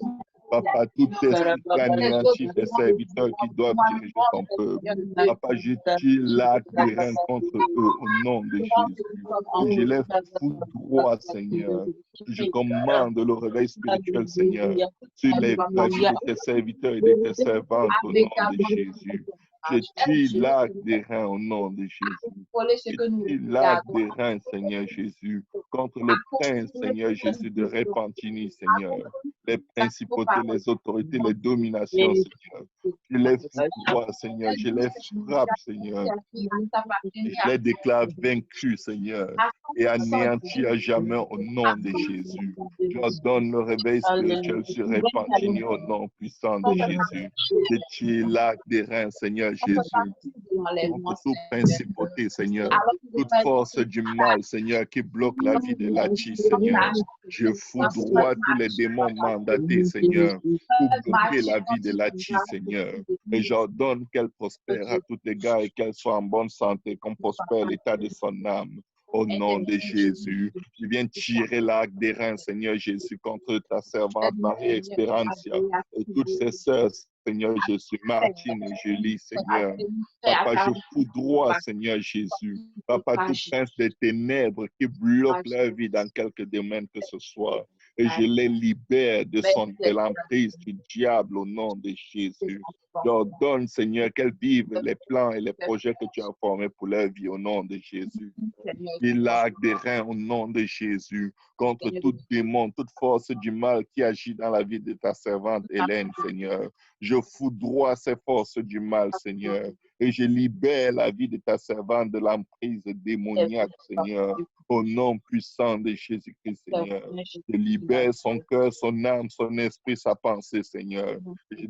Papa, tout esprit qui anéantit tes serviteurs qui doivent diriger ton peuple. Papa, je tire l'acte des reins contre eux au nom de Jésus. Et je les foudroie, Seigneur. Je commande le réveil spirituel, Seigneur, sur la vie de tes serviteurs et de tes servantes au nom de Jésus. Je tire l'acte des reins au nom de Jésus. Je tire l'acte des reins, Seigneur Jésus, contre le prince, Seigneur Jésus, de Repentigny, Seigneur. Les principautés, les autorités, les dominations, Seigneur. Je les foudroie, Seigneur. Je les frappe, Seigneur. Je les déclare vaincus, Seigneur, et anéantis à jamais au nom de Jésus. Je donne le réveil spirituel sur Repentigny au nom puissant de Jésus. Je tire l'acte des reins, Seigneur Jésus, contre toute principauté, Seigneur, toute force du mal, Seigneur, qui bloque la vie de Lachi, Seigneur. Je foudroie tous les démons mandatés, Seigneur, pour bloquer la vie de Lachi, Seigneur. Et j'ordonne qu'elle prospère à tout égard et qu'elle soit en bonne santé, qu'on prospère l'état de son âme. Au nom de Jésus, je viens tirer l'acte des reins, Seigneur Jésus, contre ta servante Marie-Espérancia et toutes ses sœurs, Seigneur Jésus, Martine et Julie, Seigneur. Papa, je foudroie, Seigneur Jésus. Papa, tout prince des ténèbres qui bloque leur vie dans quelque domaine que ce soit. Et je les libère de l'emprise du diable au nom de Jésus. J'ordonne, Seigneur, qu'elles vivent les plans et les projets que tu as formés pour leur vie au nom de Jésus. Et l'acte des reins au nom de Jésus contre tout démon, toute force du mal qui agit dans la vie de ta servante Hélène, Seigneur. Je foudroie ces forces du mal, Seigneur, et je libère la vie de ta servante de l'emprise démoniaque, Seigneur, au nom puissant de Jésus-Christ, Seigneur. Je libère son cœur, son âme, son esprit, sa pensée, Seigneur. Je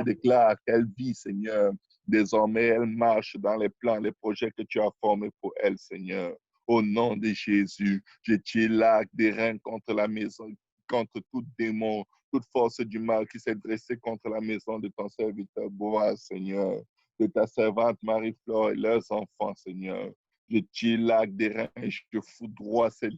déclare qu'elle vit, Seigneur. Désormais, elle marche dans les plans, les projets que tu as formés pour elle, Seigneur. Au nom de Jésus, je tire l'acte des reins contre la maison, contre tout démon, toute force du mal qui s'est dressée contre la maison de ton serviteur Boaz, Seigneur, de ta servante Marie-Flore et leurs enfants, Seigneur. Je tire l'acte des reins, je foudroie ces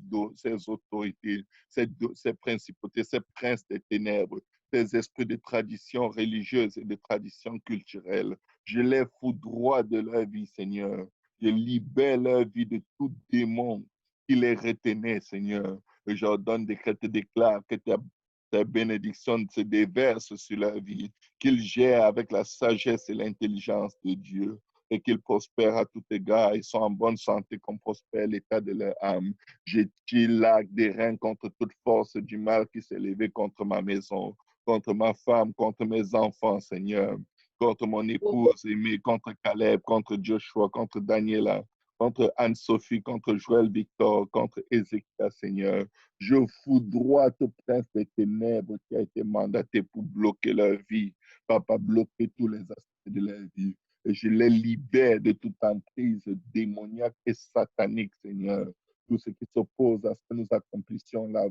autorités, ces principautés, ces princes des ténèbres ces esprits de tradition religieuse et de tradition culturelle. Je les foudroie de leur vie, Seigneur. Je libère leur vie de tout démon qui les retenait, Seigneur. Et j'ordonne, décrète, déclare que ta bénédiction se déverse sur leur vie, qu'ils gèrent avec la sagesse et l'intelligence de Dieu et qu'ils prospèrent à tout égard. Ils sont en bonne santé comme prospère l'état de leur âme. J'ai l'arc des reins contre toute force du mal qui s'est levé contre ma maison, contre ma femme, contre mes enfants, Seigneur, contre mon épouse aimée, contre Caleb, contre Joshua, contre Daniela, contre Anne-Sophie, contre Joël Victor, contre Ézéchiel, Seigneur. Je foudroie tout prince des ténèbres qui a été mandaté pour bloquer leur vie. Papa, bloquer tous les aspects de leur vie. Et je les libère de toute emprise démoniaque et satanique, Seigneur. Tout ce qui s'oppose à ce que nous accomplissions là,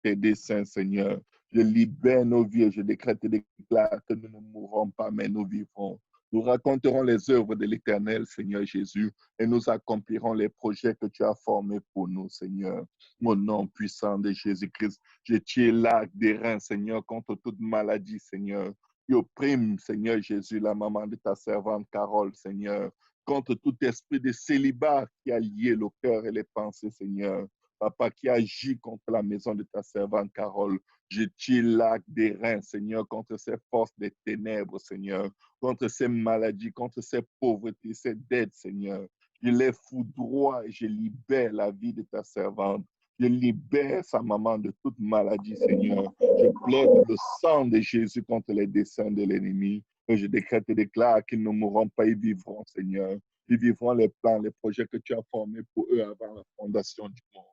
tes desseins, Seigneur. Je libère nos vies et je décrète et déclare que nous ne mourrons pas, mais nous vivrons. Nous raconterons les œuvres de l'Éternel, Seigneur Jésus, et nous accomplirons les projets que tu as formés pour nous, Seigneur. Mon nom puissant de Jésus-Christ, je tire l'arc des reins, Seigneur, contre toute maladie, Seigneur. Qui opprime, Seigneur Jésus, la maman de ta servante Carole, Seigneur, contre tout esprit de célibat qui a lié le cœur et les pensées, Seigneur. Papa, qui agit contre la maison de ta servante Carole. Je tire l'arc des reins, Seigneur, contre ces forces des ténèbres, Seigneur, contre ces maladies, contre ces pauvretés, ces dettes, Seigneur. Je les foudroie et je libère la vie de ta servante. Je libère sa maman de toute maladie, Seigneur. Je plaide le sang de Jésus contre les desseins de l'ennemi. Et je décrète et déclare qu'ils ne mourront pas, ils vivront, Seigneur. Ils vivront les plans, les projets que tu as formés pour eux avant la fondation du monde.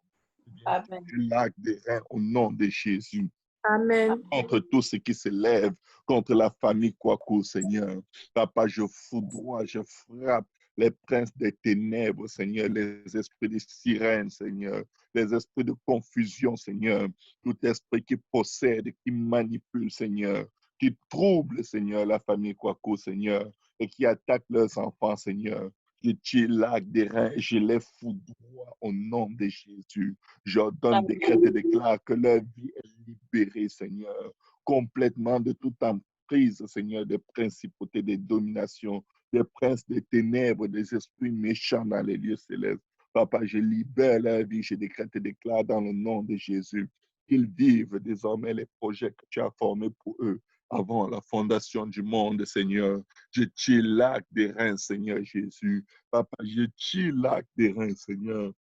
Amen. L'arc des reins au nom de Jésus. Amen. Contre tout ce qui se lève, contre la famille Kwaku, Seigneur. Papa, je foudroie, je frappe les princes des ténèbres, Seigneur, les esprits de sirène, Seigneur, les esprits de confusion, Seigneur, tout esprit qui possède, qui manipule, Seigneur, qui trouble, Seigneur, la famille Kwaku, Seigneur, et qui attaque leurs enfants, Seigneur. Je tire l'arc des reins et je les foudroie au nom de Jésus. J'ordonne, décrète et déclare que leur vie est libérée, Seigneur, complètement de toute emprise, Seigneur, des principautés, des dominations, des princes des ténèbres, des esprits méchants dans les lieux célestes. Papa, je libère leur vie, je décrète et déclare dans le nom de Jésus qu'ils vivent désormais les projets que tu as formés pour eux avant la fondation du monde, Seigneur. Je tire l'arc des reins, Seigneur Jésus. Papa, je tire l'arc des reins, Seigneur.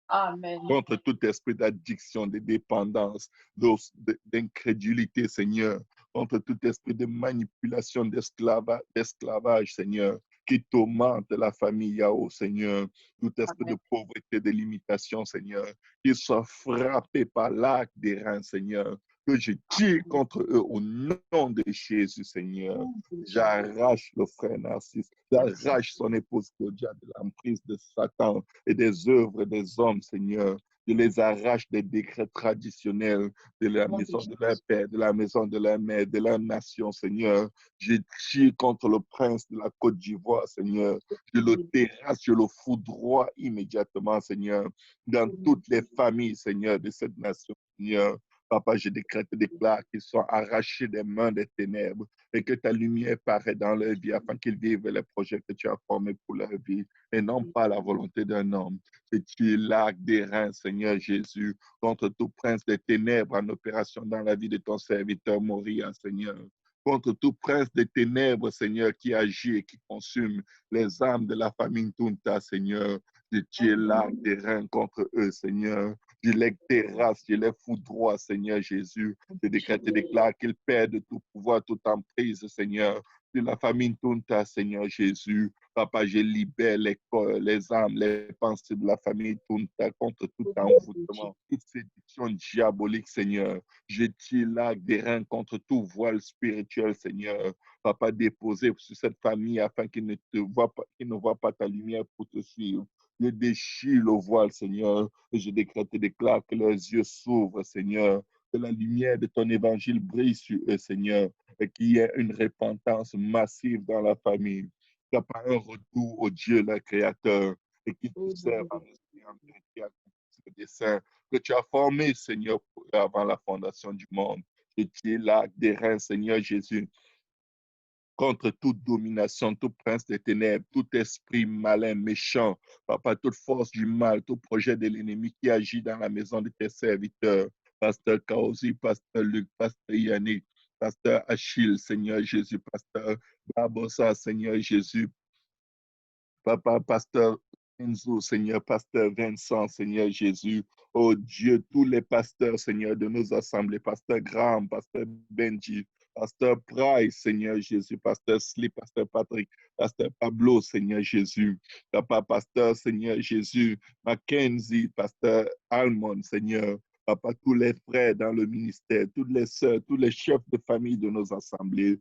Amen. Contre tout esprit d'addiction, de dépendance, d'incrédulité, Seigneur. Contre tout esprit de manipulation, d'esclavage, Seigneur, qui tourmente la famille Yahoo, Seigneur. Tout esprit de pauvreté, de limitation, Seigneur, qui soit frappé par l'arc des reins, Seigneur. Que je tire contre eux au nom de Jésus, Seigneur. J'arrache le frère Narcisse, j'arrache son épouse Claudia de l'emprise de Satan et des œuvres des hommes, Seigneur. Je les arrache des décrets traditionnels de la maison de leur père, de la maison de leur mère, de leur nation, Seigneur. Je tire contre le prince de la Côte d'Ivoire, Seigneur. Je le terrasse, je le foudroie immédiatement, Seigneur, dans toutes les familles, Seigneur, de cette nation, Seigneur. Papa, je décrète et déclare qu'ils sont arrachés des mains des ténèbres et que ta lumière paraît dans leur vie afin qu'ils vivent les projets que tu as formés pour leur vie et non pas la volonté d'un homme. Et tu es l'arc des reins, Seigneur Jésus, contre tout prince des ténèbres en opération dans la vie de ton serviteur Moria, Seigneur. Contre tout prince des ténèbres, Seigneur, qui agit et qui consume les âmes de la famille Tunta, Seigneur. Je tire l'arc des reins contre eux, Seigneur. Je les terrasse, je les foudroie, Seigneur Jésus. Je décrète et déclare qu'ils perdent tout pouvoir, toute emprise, Seigneur, de la famille Tunta, Seigneur Jésus. Papa, je libère les corps, les âmes, les pensées de la famille Tunta contre tout envoûtement, toute séduction diabolique, Seigneur. Je tire l'arc des reins contre tout voile spirituel, Seigneur. Papa, déposé sur cette famille afin qu'ils ne te voient pas, qu'ils ne voient pas ta lumière pour te suivre. Je déchire le voile, Seigneur, et je décrète et déclare que leurs yeux s'ouvrent, Seigneur, que la lumière de ton évangile brille sur eux, Seigneur, et qu'il y ait une repentance massive dans la famille. Qu'il n'y a pas un retour au Dieu, le Créateur, et qu'ils te servent en esprit, en vérité, à ce dessein que tu as formé, Seigneur, avant la fondation du monde. Je tiens là des reins, Seigneur Jésus, contre toute domination, tout prince des ténèbres, tout esprit malin, méchant, papa, toute force du mal, tout projet de l'ennemi qui agit dans la maison de tes serviteurs, pasteur Kaosi, pasteur Luc, pasteur Yannick, pasteur Achille, Seigneur Jésus, pasteur Barbosa, Seigneur Jésus, papa, pasteur Enzo, Seigneur, pasteur Vincent, Seigneur Jésus, oh Dieu, tous les pasteurs, Seigneur, de nos assemblées, pasteur Graham, pasteur Benji, pasteur Price, Seigneur Jésus, pasteur Slip, pasteur Patrick, pasteur Pablo, Seigneur Jésus, papa, pasteur, Seigneur Jésus, Mackenzie, pasteur Almond, Seigneur, papa, tous les frères dans le ministère, toutes les sœurs, tous les chefs de famille de nos assemblées,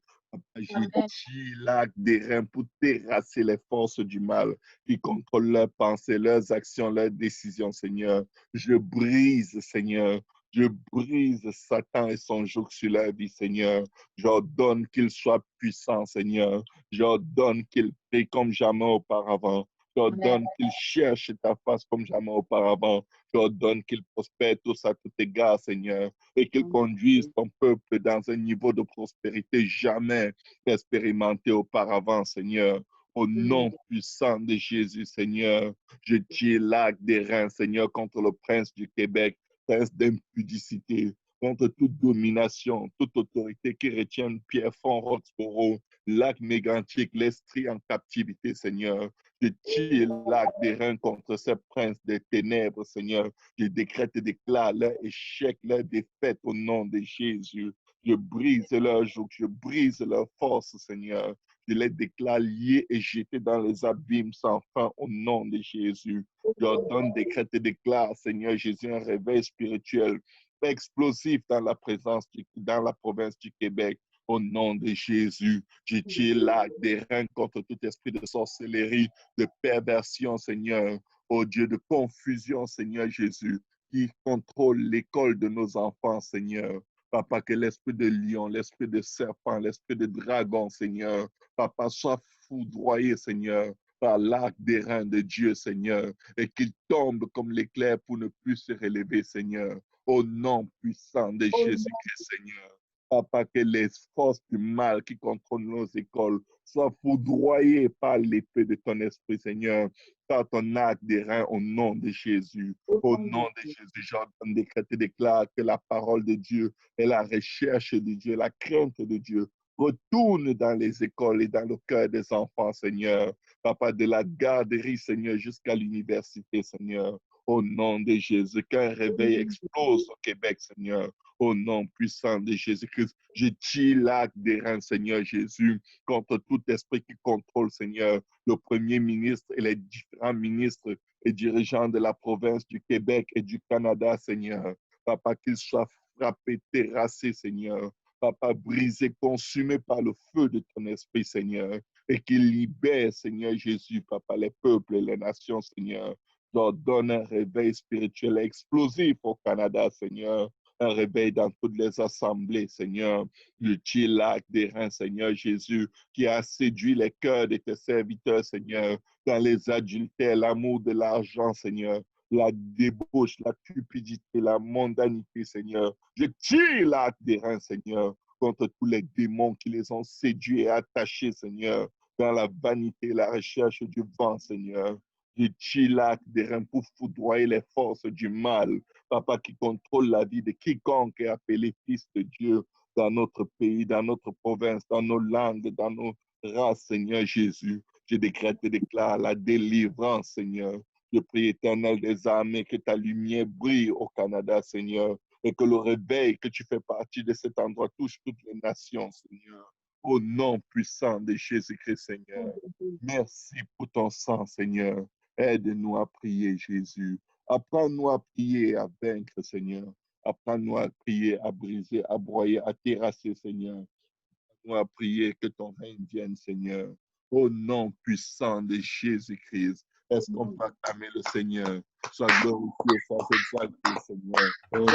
j'ai l'acte des reins pour terrasser les forces du mal qui contrôlent leurs pensées, leurs actions, leurs décisions, Seigneur. Je brise, Seigneur. Je brise Satan et son joug sur leur vie, Seigneur. J'ordonne qu'il soit puissant, Seigneur. J'ordonne qu'il prie comme jamais auparavant. J'ordonne qu'il cherche ta face comme jamais auparavant. J'ordonne qu'il prospère tous à tout égard, Seigneur, et qu'il conduise ton peuple dans un niveau de prospérité jamais expérimenté auparavant, Seigneur. Au nom puissant de Jésus, Seigneur, je tiens l'acte des reins, Seigneur, contre le prince du Québec, prince d'impudicité, contre toute domination, toute autorité qui retienne Pierre Font Roxborough, l'acte mégantique, l'esprit en captivité, Seigneur. Je tire l'acte des reins contre ces princes des ténèbres, Seigneur. Je décrète et déclare leur échec, leur défaite au nom de Jésus. Je brise leur joug, je brise leur force, Seigneur. Je les déclare liés et jetés dans les abîmes sans fin au nom de Jésus. J'ordonne, décrète et déclare, Seigneur Jésus, un réveil spirituel explosif dans la présence, dans la province du Québec. Au nom de Jésus, je tire l'acte des reins contre tout esprit de sorcellerie, de perversion, Seigneur. Oh Dieu, de confusion, Seigneur Jésus, qui contrôle l'école de nos enfants, Seigneur. Papa, que l'esprit de lion, l'esprit de serpent, l'esprit de dragon, Seigneur, Papa, soit foudroyé, Seigneur, par l'arc des reins de Dieu, Seigneur, et qu'il tombe comme l'éclair pour ne plus se relever, Seigneur. Au nom puissant de Jésus-Christ, Seigneur. Papa, que les forces du mal qui contrôlent nos écoles soient foudroyées par l'épée de ton esprit, Seigneur, par ton acte des reins au nom de Jésus. Au nom de Jésus, j'entends décréter et déclare que la parole de Dieu et la recherche de Dieu, la crainte de Dieu retourne dans les écoles et dans le cœur des enfants, Seigneur. Papa, de la garderie, Seigneur, jusqu'à l'université, Seigneur. Au nom de Jésus, qu'un réveil explose au Québec, Seigneur. Au nom puissant de Jésus-Christ, je tire l'acte des reins, Seigneur Jésus, contre tout esprit qui contrôle, Seigneur, le premier ministre et les différents ministres et dirigeants de la province du Québec et du Canada, Seigneur. Papa, qu'ils soient frappés, terrassés, Seigneur. Papa, brisé, consumé par le feu de ton esprit, Seigneur, et qu'il libère, Seigneur Jésus, Papa, les peuples et les nations, Seigneur. J'ordonne un réveil spirituel explosif au Canada, Seigneur. Un réveil dans toutes les assemblées, Seigneur. Le Tchilac des reins, Seigneur Jésus, qui a séduit les cœurs de tes serviteurs, Seigneur, dans les adultères, l'amour de l'argent, Seigneur, la débauche, la cupidité, la mondanité, Seigneur. Je tire l'acte des reins, Seigneur, contre tous les démons qui les ont séduits et attachés, Seigneur, dans la vanité, la recherche du vent, Seigneur. Je tire l'acte des reins pour foudroyer les forces du mal, Papa, qui contrôle la vie de quiconque est appelé fils de Dieu dans notre pays, dans notre province, dans nos langues, dans nos races, Seigneur Jésus. Je décrète et déclare la délivrance, Seigneur. Je prie, Éternel des armées, que ta lumière brille au Canada, Seigneur, et que le réveil, que tu fais partie de cet endroit, touche toutes les nations, Seigneur. Au nom puissant de Jésus-Christ, Seigneur. Merci pour ton sang, Seigneur. Aide-nous à prier, Jésus. Apprends-nous à prier, à vaincre, Seigneur. Apprends-nous à prier, à briser, à broyer, à terrasser, Seigneur. Apprends-nous à prier que ton règne vienne, Seigneur. Au nom puissant de Jésus-Christ. Est-ce qu'on peut acclamer le Seigneur? Sois glorifié, sois exalté, Seigneur. Oh,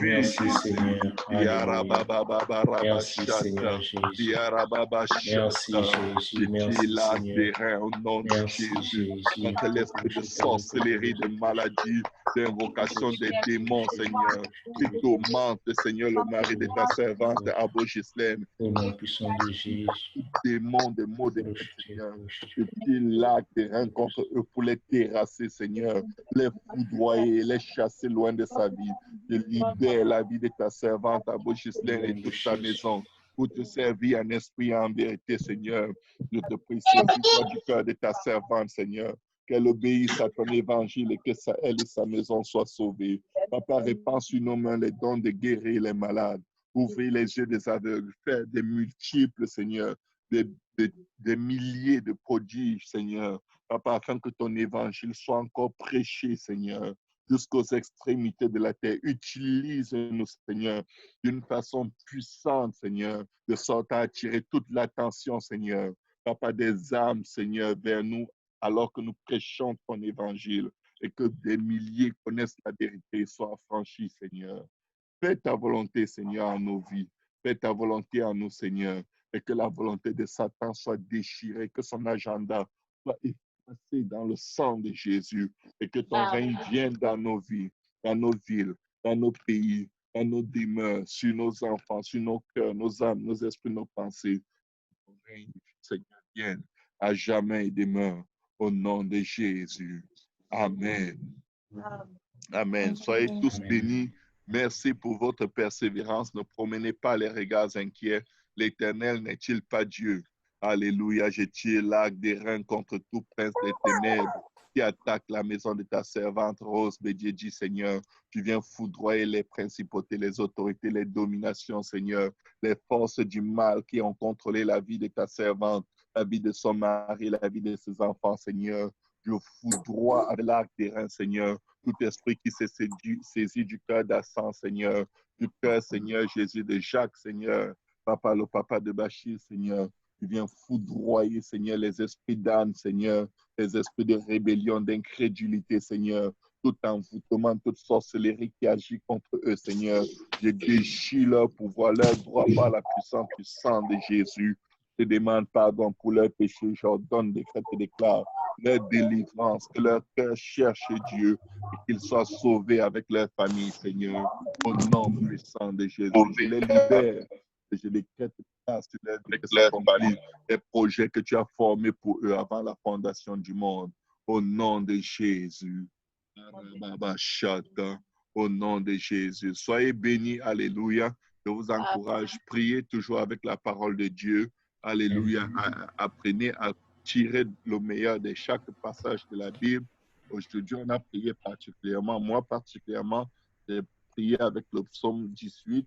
merci, Seigneur. Alléluia. Merci, Seigneur Jésus. Merci, Jésus. Merci, Seigneur. Au nom de Merci, Jésus. Jésus. Quand l'esprit de sorcellerie, de maladie, d'invocation des démons, Seigneur, qui tourmente, Seigneur, le mari de ta servante, Abo Gislaine. Au nom puissant de Jésus. Démons, des maux de Seigneur. Que tu laques des reins contre eux pour les terrasser, Seigneur. Les foudroyer, les chasser loin de sa vie. Je libère la vie de ta servante, Abo Gislaine, et toute sa maison. Pour te servir en esprit et en vérité, Seigneur. Je te prie, saisis-toi du cœur de ta servante, Seigneur. Qu'elle obéisse à ton évangile et que elle et sa maison soient sauvées. Papa, répand sur nos mains les dons de guérir les malades. Ouvrir les yeux des aveugles. Faire des multiples, Seigneur. Des milliers de prodiges, Seigneur. Papa, afin que ton évangile soit encore prêché, Seigneur, jusqu'aux extrémités de la terre. Utilise-nous, Seigneur, d'une façon puissante, Seigneur, de sorte à attirer toute l'attention, Seigneur. Papa, des âmes, Seigneur, vers nous, alors que nous prêchons ton évangile et que des milliers connaissent la vérité et soient affranchis, Seigneur. Fais ta volonté, Seigneur, en nos vies. Fais ta volonté en nous, Seigneur. Et que la volonté de Satan soit déchirée, que son agenda soit effacé dans le sang de Jésus. Et que ton règne vienne dans nos vies, dans nos villes, dans nos pays, dans nos demeures, sur nos enfants, sur nos cœurs, nos âmes, nos esprits, nos pensées. Ton règne, Seigneur, vienne à jamais et demeure. Au nom de Jésus. Amen. Amen. Soyez tous bénis. Merci pour votre persévérance. Ne promenez pas les regards inquiets. L'Éternel n'est-il pas Dieu? Alléluia. Je tire l'arc des reins contre tout prince des ténèbres qui attaque la maison de ta servante Rose Bédiédi, Seigneur. Tu viens foudroyer les principautés, les autorités, les dominations, Seigneur. Les forces du mal qui ont contrôlé la vie de ta servante, la vie de son mari, la vie de ses enfants, Seigneur. Je foudroie avec l'arc des reins, Seigneur, tout esprit qui s'est saisi du cœur d'Assan, Seigneur, du cœur, Seigneur, Jésus de Jacques, Seigneur, Papa, le papa de Bachir, Seigneur. Tu viens foudroyer, Seigneur, les esprits d'âne, Seigneur, les esprits de rébellion, d'incrédulité, Seigneur, tout envoûtement, toute sorcellerie qui agit contre eux, Seigneur. Je déchire leur pouvoir, leur droit par la puissance du sang de Jésus. Je demande pardon pour leurs péchés, j'ordonne, décrète et déclare leur délivrance, que leur cœur cherche Dieu et qu'ils soient sauvés avec leur famille, Seigneur, au nom puissant de Jésus. Je les libère et je les crête sur leur vie, que s'accomplissent les projets que tu as formés pour eux avant la fondation du monde, au nom de Jésus. Au nom de Jésus. Soyez bénis, alléluia. Je vous encourage, priez toujours avec la parole de Dieu. Alléluia. Apprenez à tirer le meilleur de chaque passage de la Bible. Aujourd'hui, on a prié particulièrement. Moi, particulièrement, j'ai prié avec le psaume 18.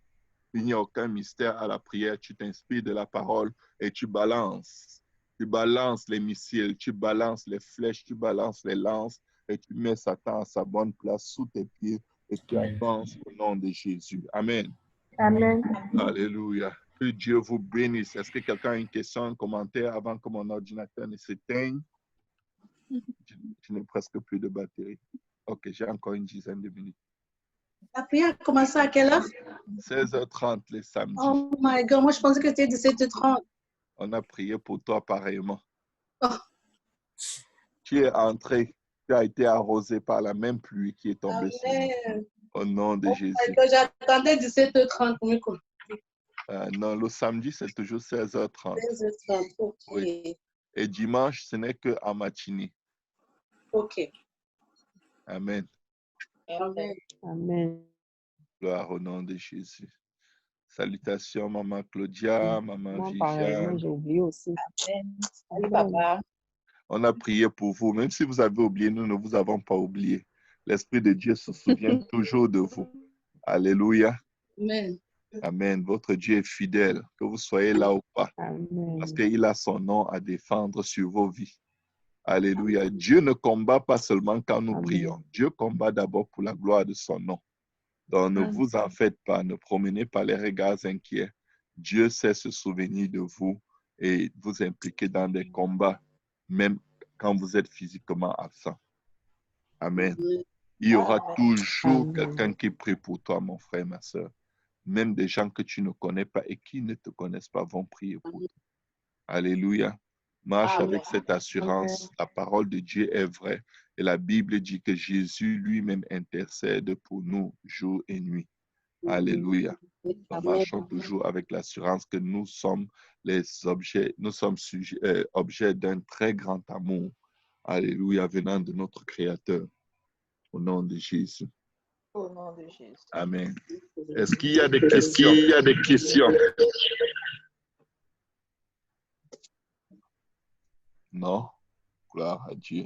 Il n'y a aucun mystère à la prière. Tu t'inspires de la parole et tu balances. Tu balances les missiles, tu balances les flèches, tu balances les lances et tu mets Satan à sa bonne place sous tes pieds et tu avances au nom de Jésus. Amen. Amen. Alléluia. Que Dieu vous bénisse. Est-ce que quelqu'un a une question, un commentaire avant que mon ordinateur ne s'éteigne? Je n'ai presque plus de batterie. Ok, j'ai encore une dizaine de minutes. La prière a commencé à quelle heure? 16h30 les samedis. Oh my God, moi je pensais que c'était 17h30. On a prié pour toi pareillement. Oh. Tu es entré, tu as été arrosé par la même pluie qui est tombée sur nous. Au nom de Jésus. J'attendais 17h30 pour me connecter. Non, le samedi, c'est toujours 16h30. 16h30, ok. Oui. Et dimanche, ce n'est qu'en matinée. Ok. Amen. Amen. Amen. Gloire au nom de Jésus. Salutations, Maman Claudia, Maman Viviane. J'ai oublié aussi. Amen. Salut, papa. On a prié pour vous. Même si vous avez oublié, nous ne vous avons pas oublié. L'Esprit de Dieu se souvient toujours de vous. Alléluia. Amen. Amen. Votre Dieu est fidèle, que vous soyez là ou pas. Amen. Parce qu'il a son nom à défendre sur vos vies. Alléluia. Dieu ne combat pas seulement quand nous prions. Dieu combat d'abord pour la gloire de son nom. Donc ne vous en faites pas, ne promenez pas les regards inquiets. Dieu sait se souvenir de vous et vous impliquer dans des combats, même quand vous êtes physiquement absent. Amen. Il y aura toujours quelqu'un qui prie pour toi, mon frère, ma soeur. Même des gens que tu ne connais pas et qui ne te connaissent pas vont prier pour toi. Alléluia. Marche avec cette assurance. La parole de Dieu est vraie. Et la Bible dit que Jésus lui-même intercède pour nous jour et nuit. Alléluia. Nous marchons toujours avec l'assurance que nous sommes objets d'un très grand amour. Alléluia, venant de notre Créateur. Au nom de Jésus. Au nom de Jésus. Amen. Est-ce qu'il y a des questions? Non? Gloire à Dieu.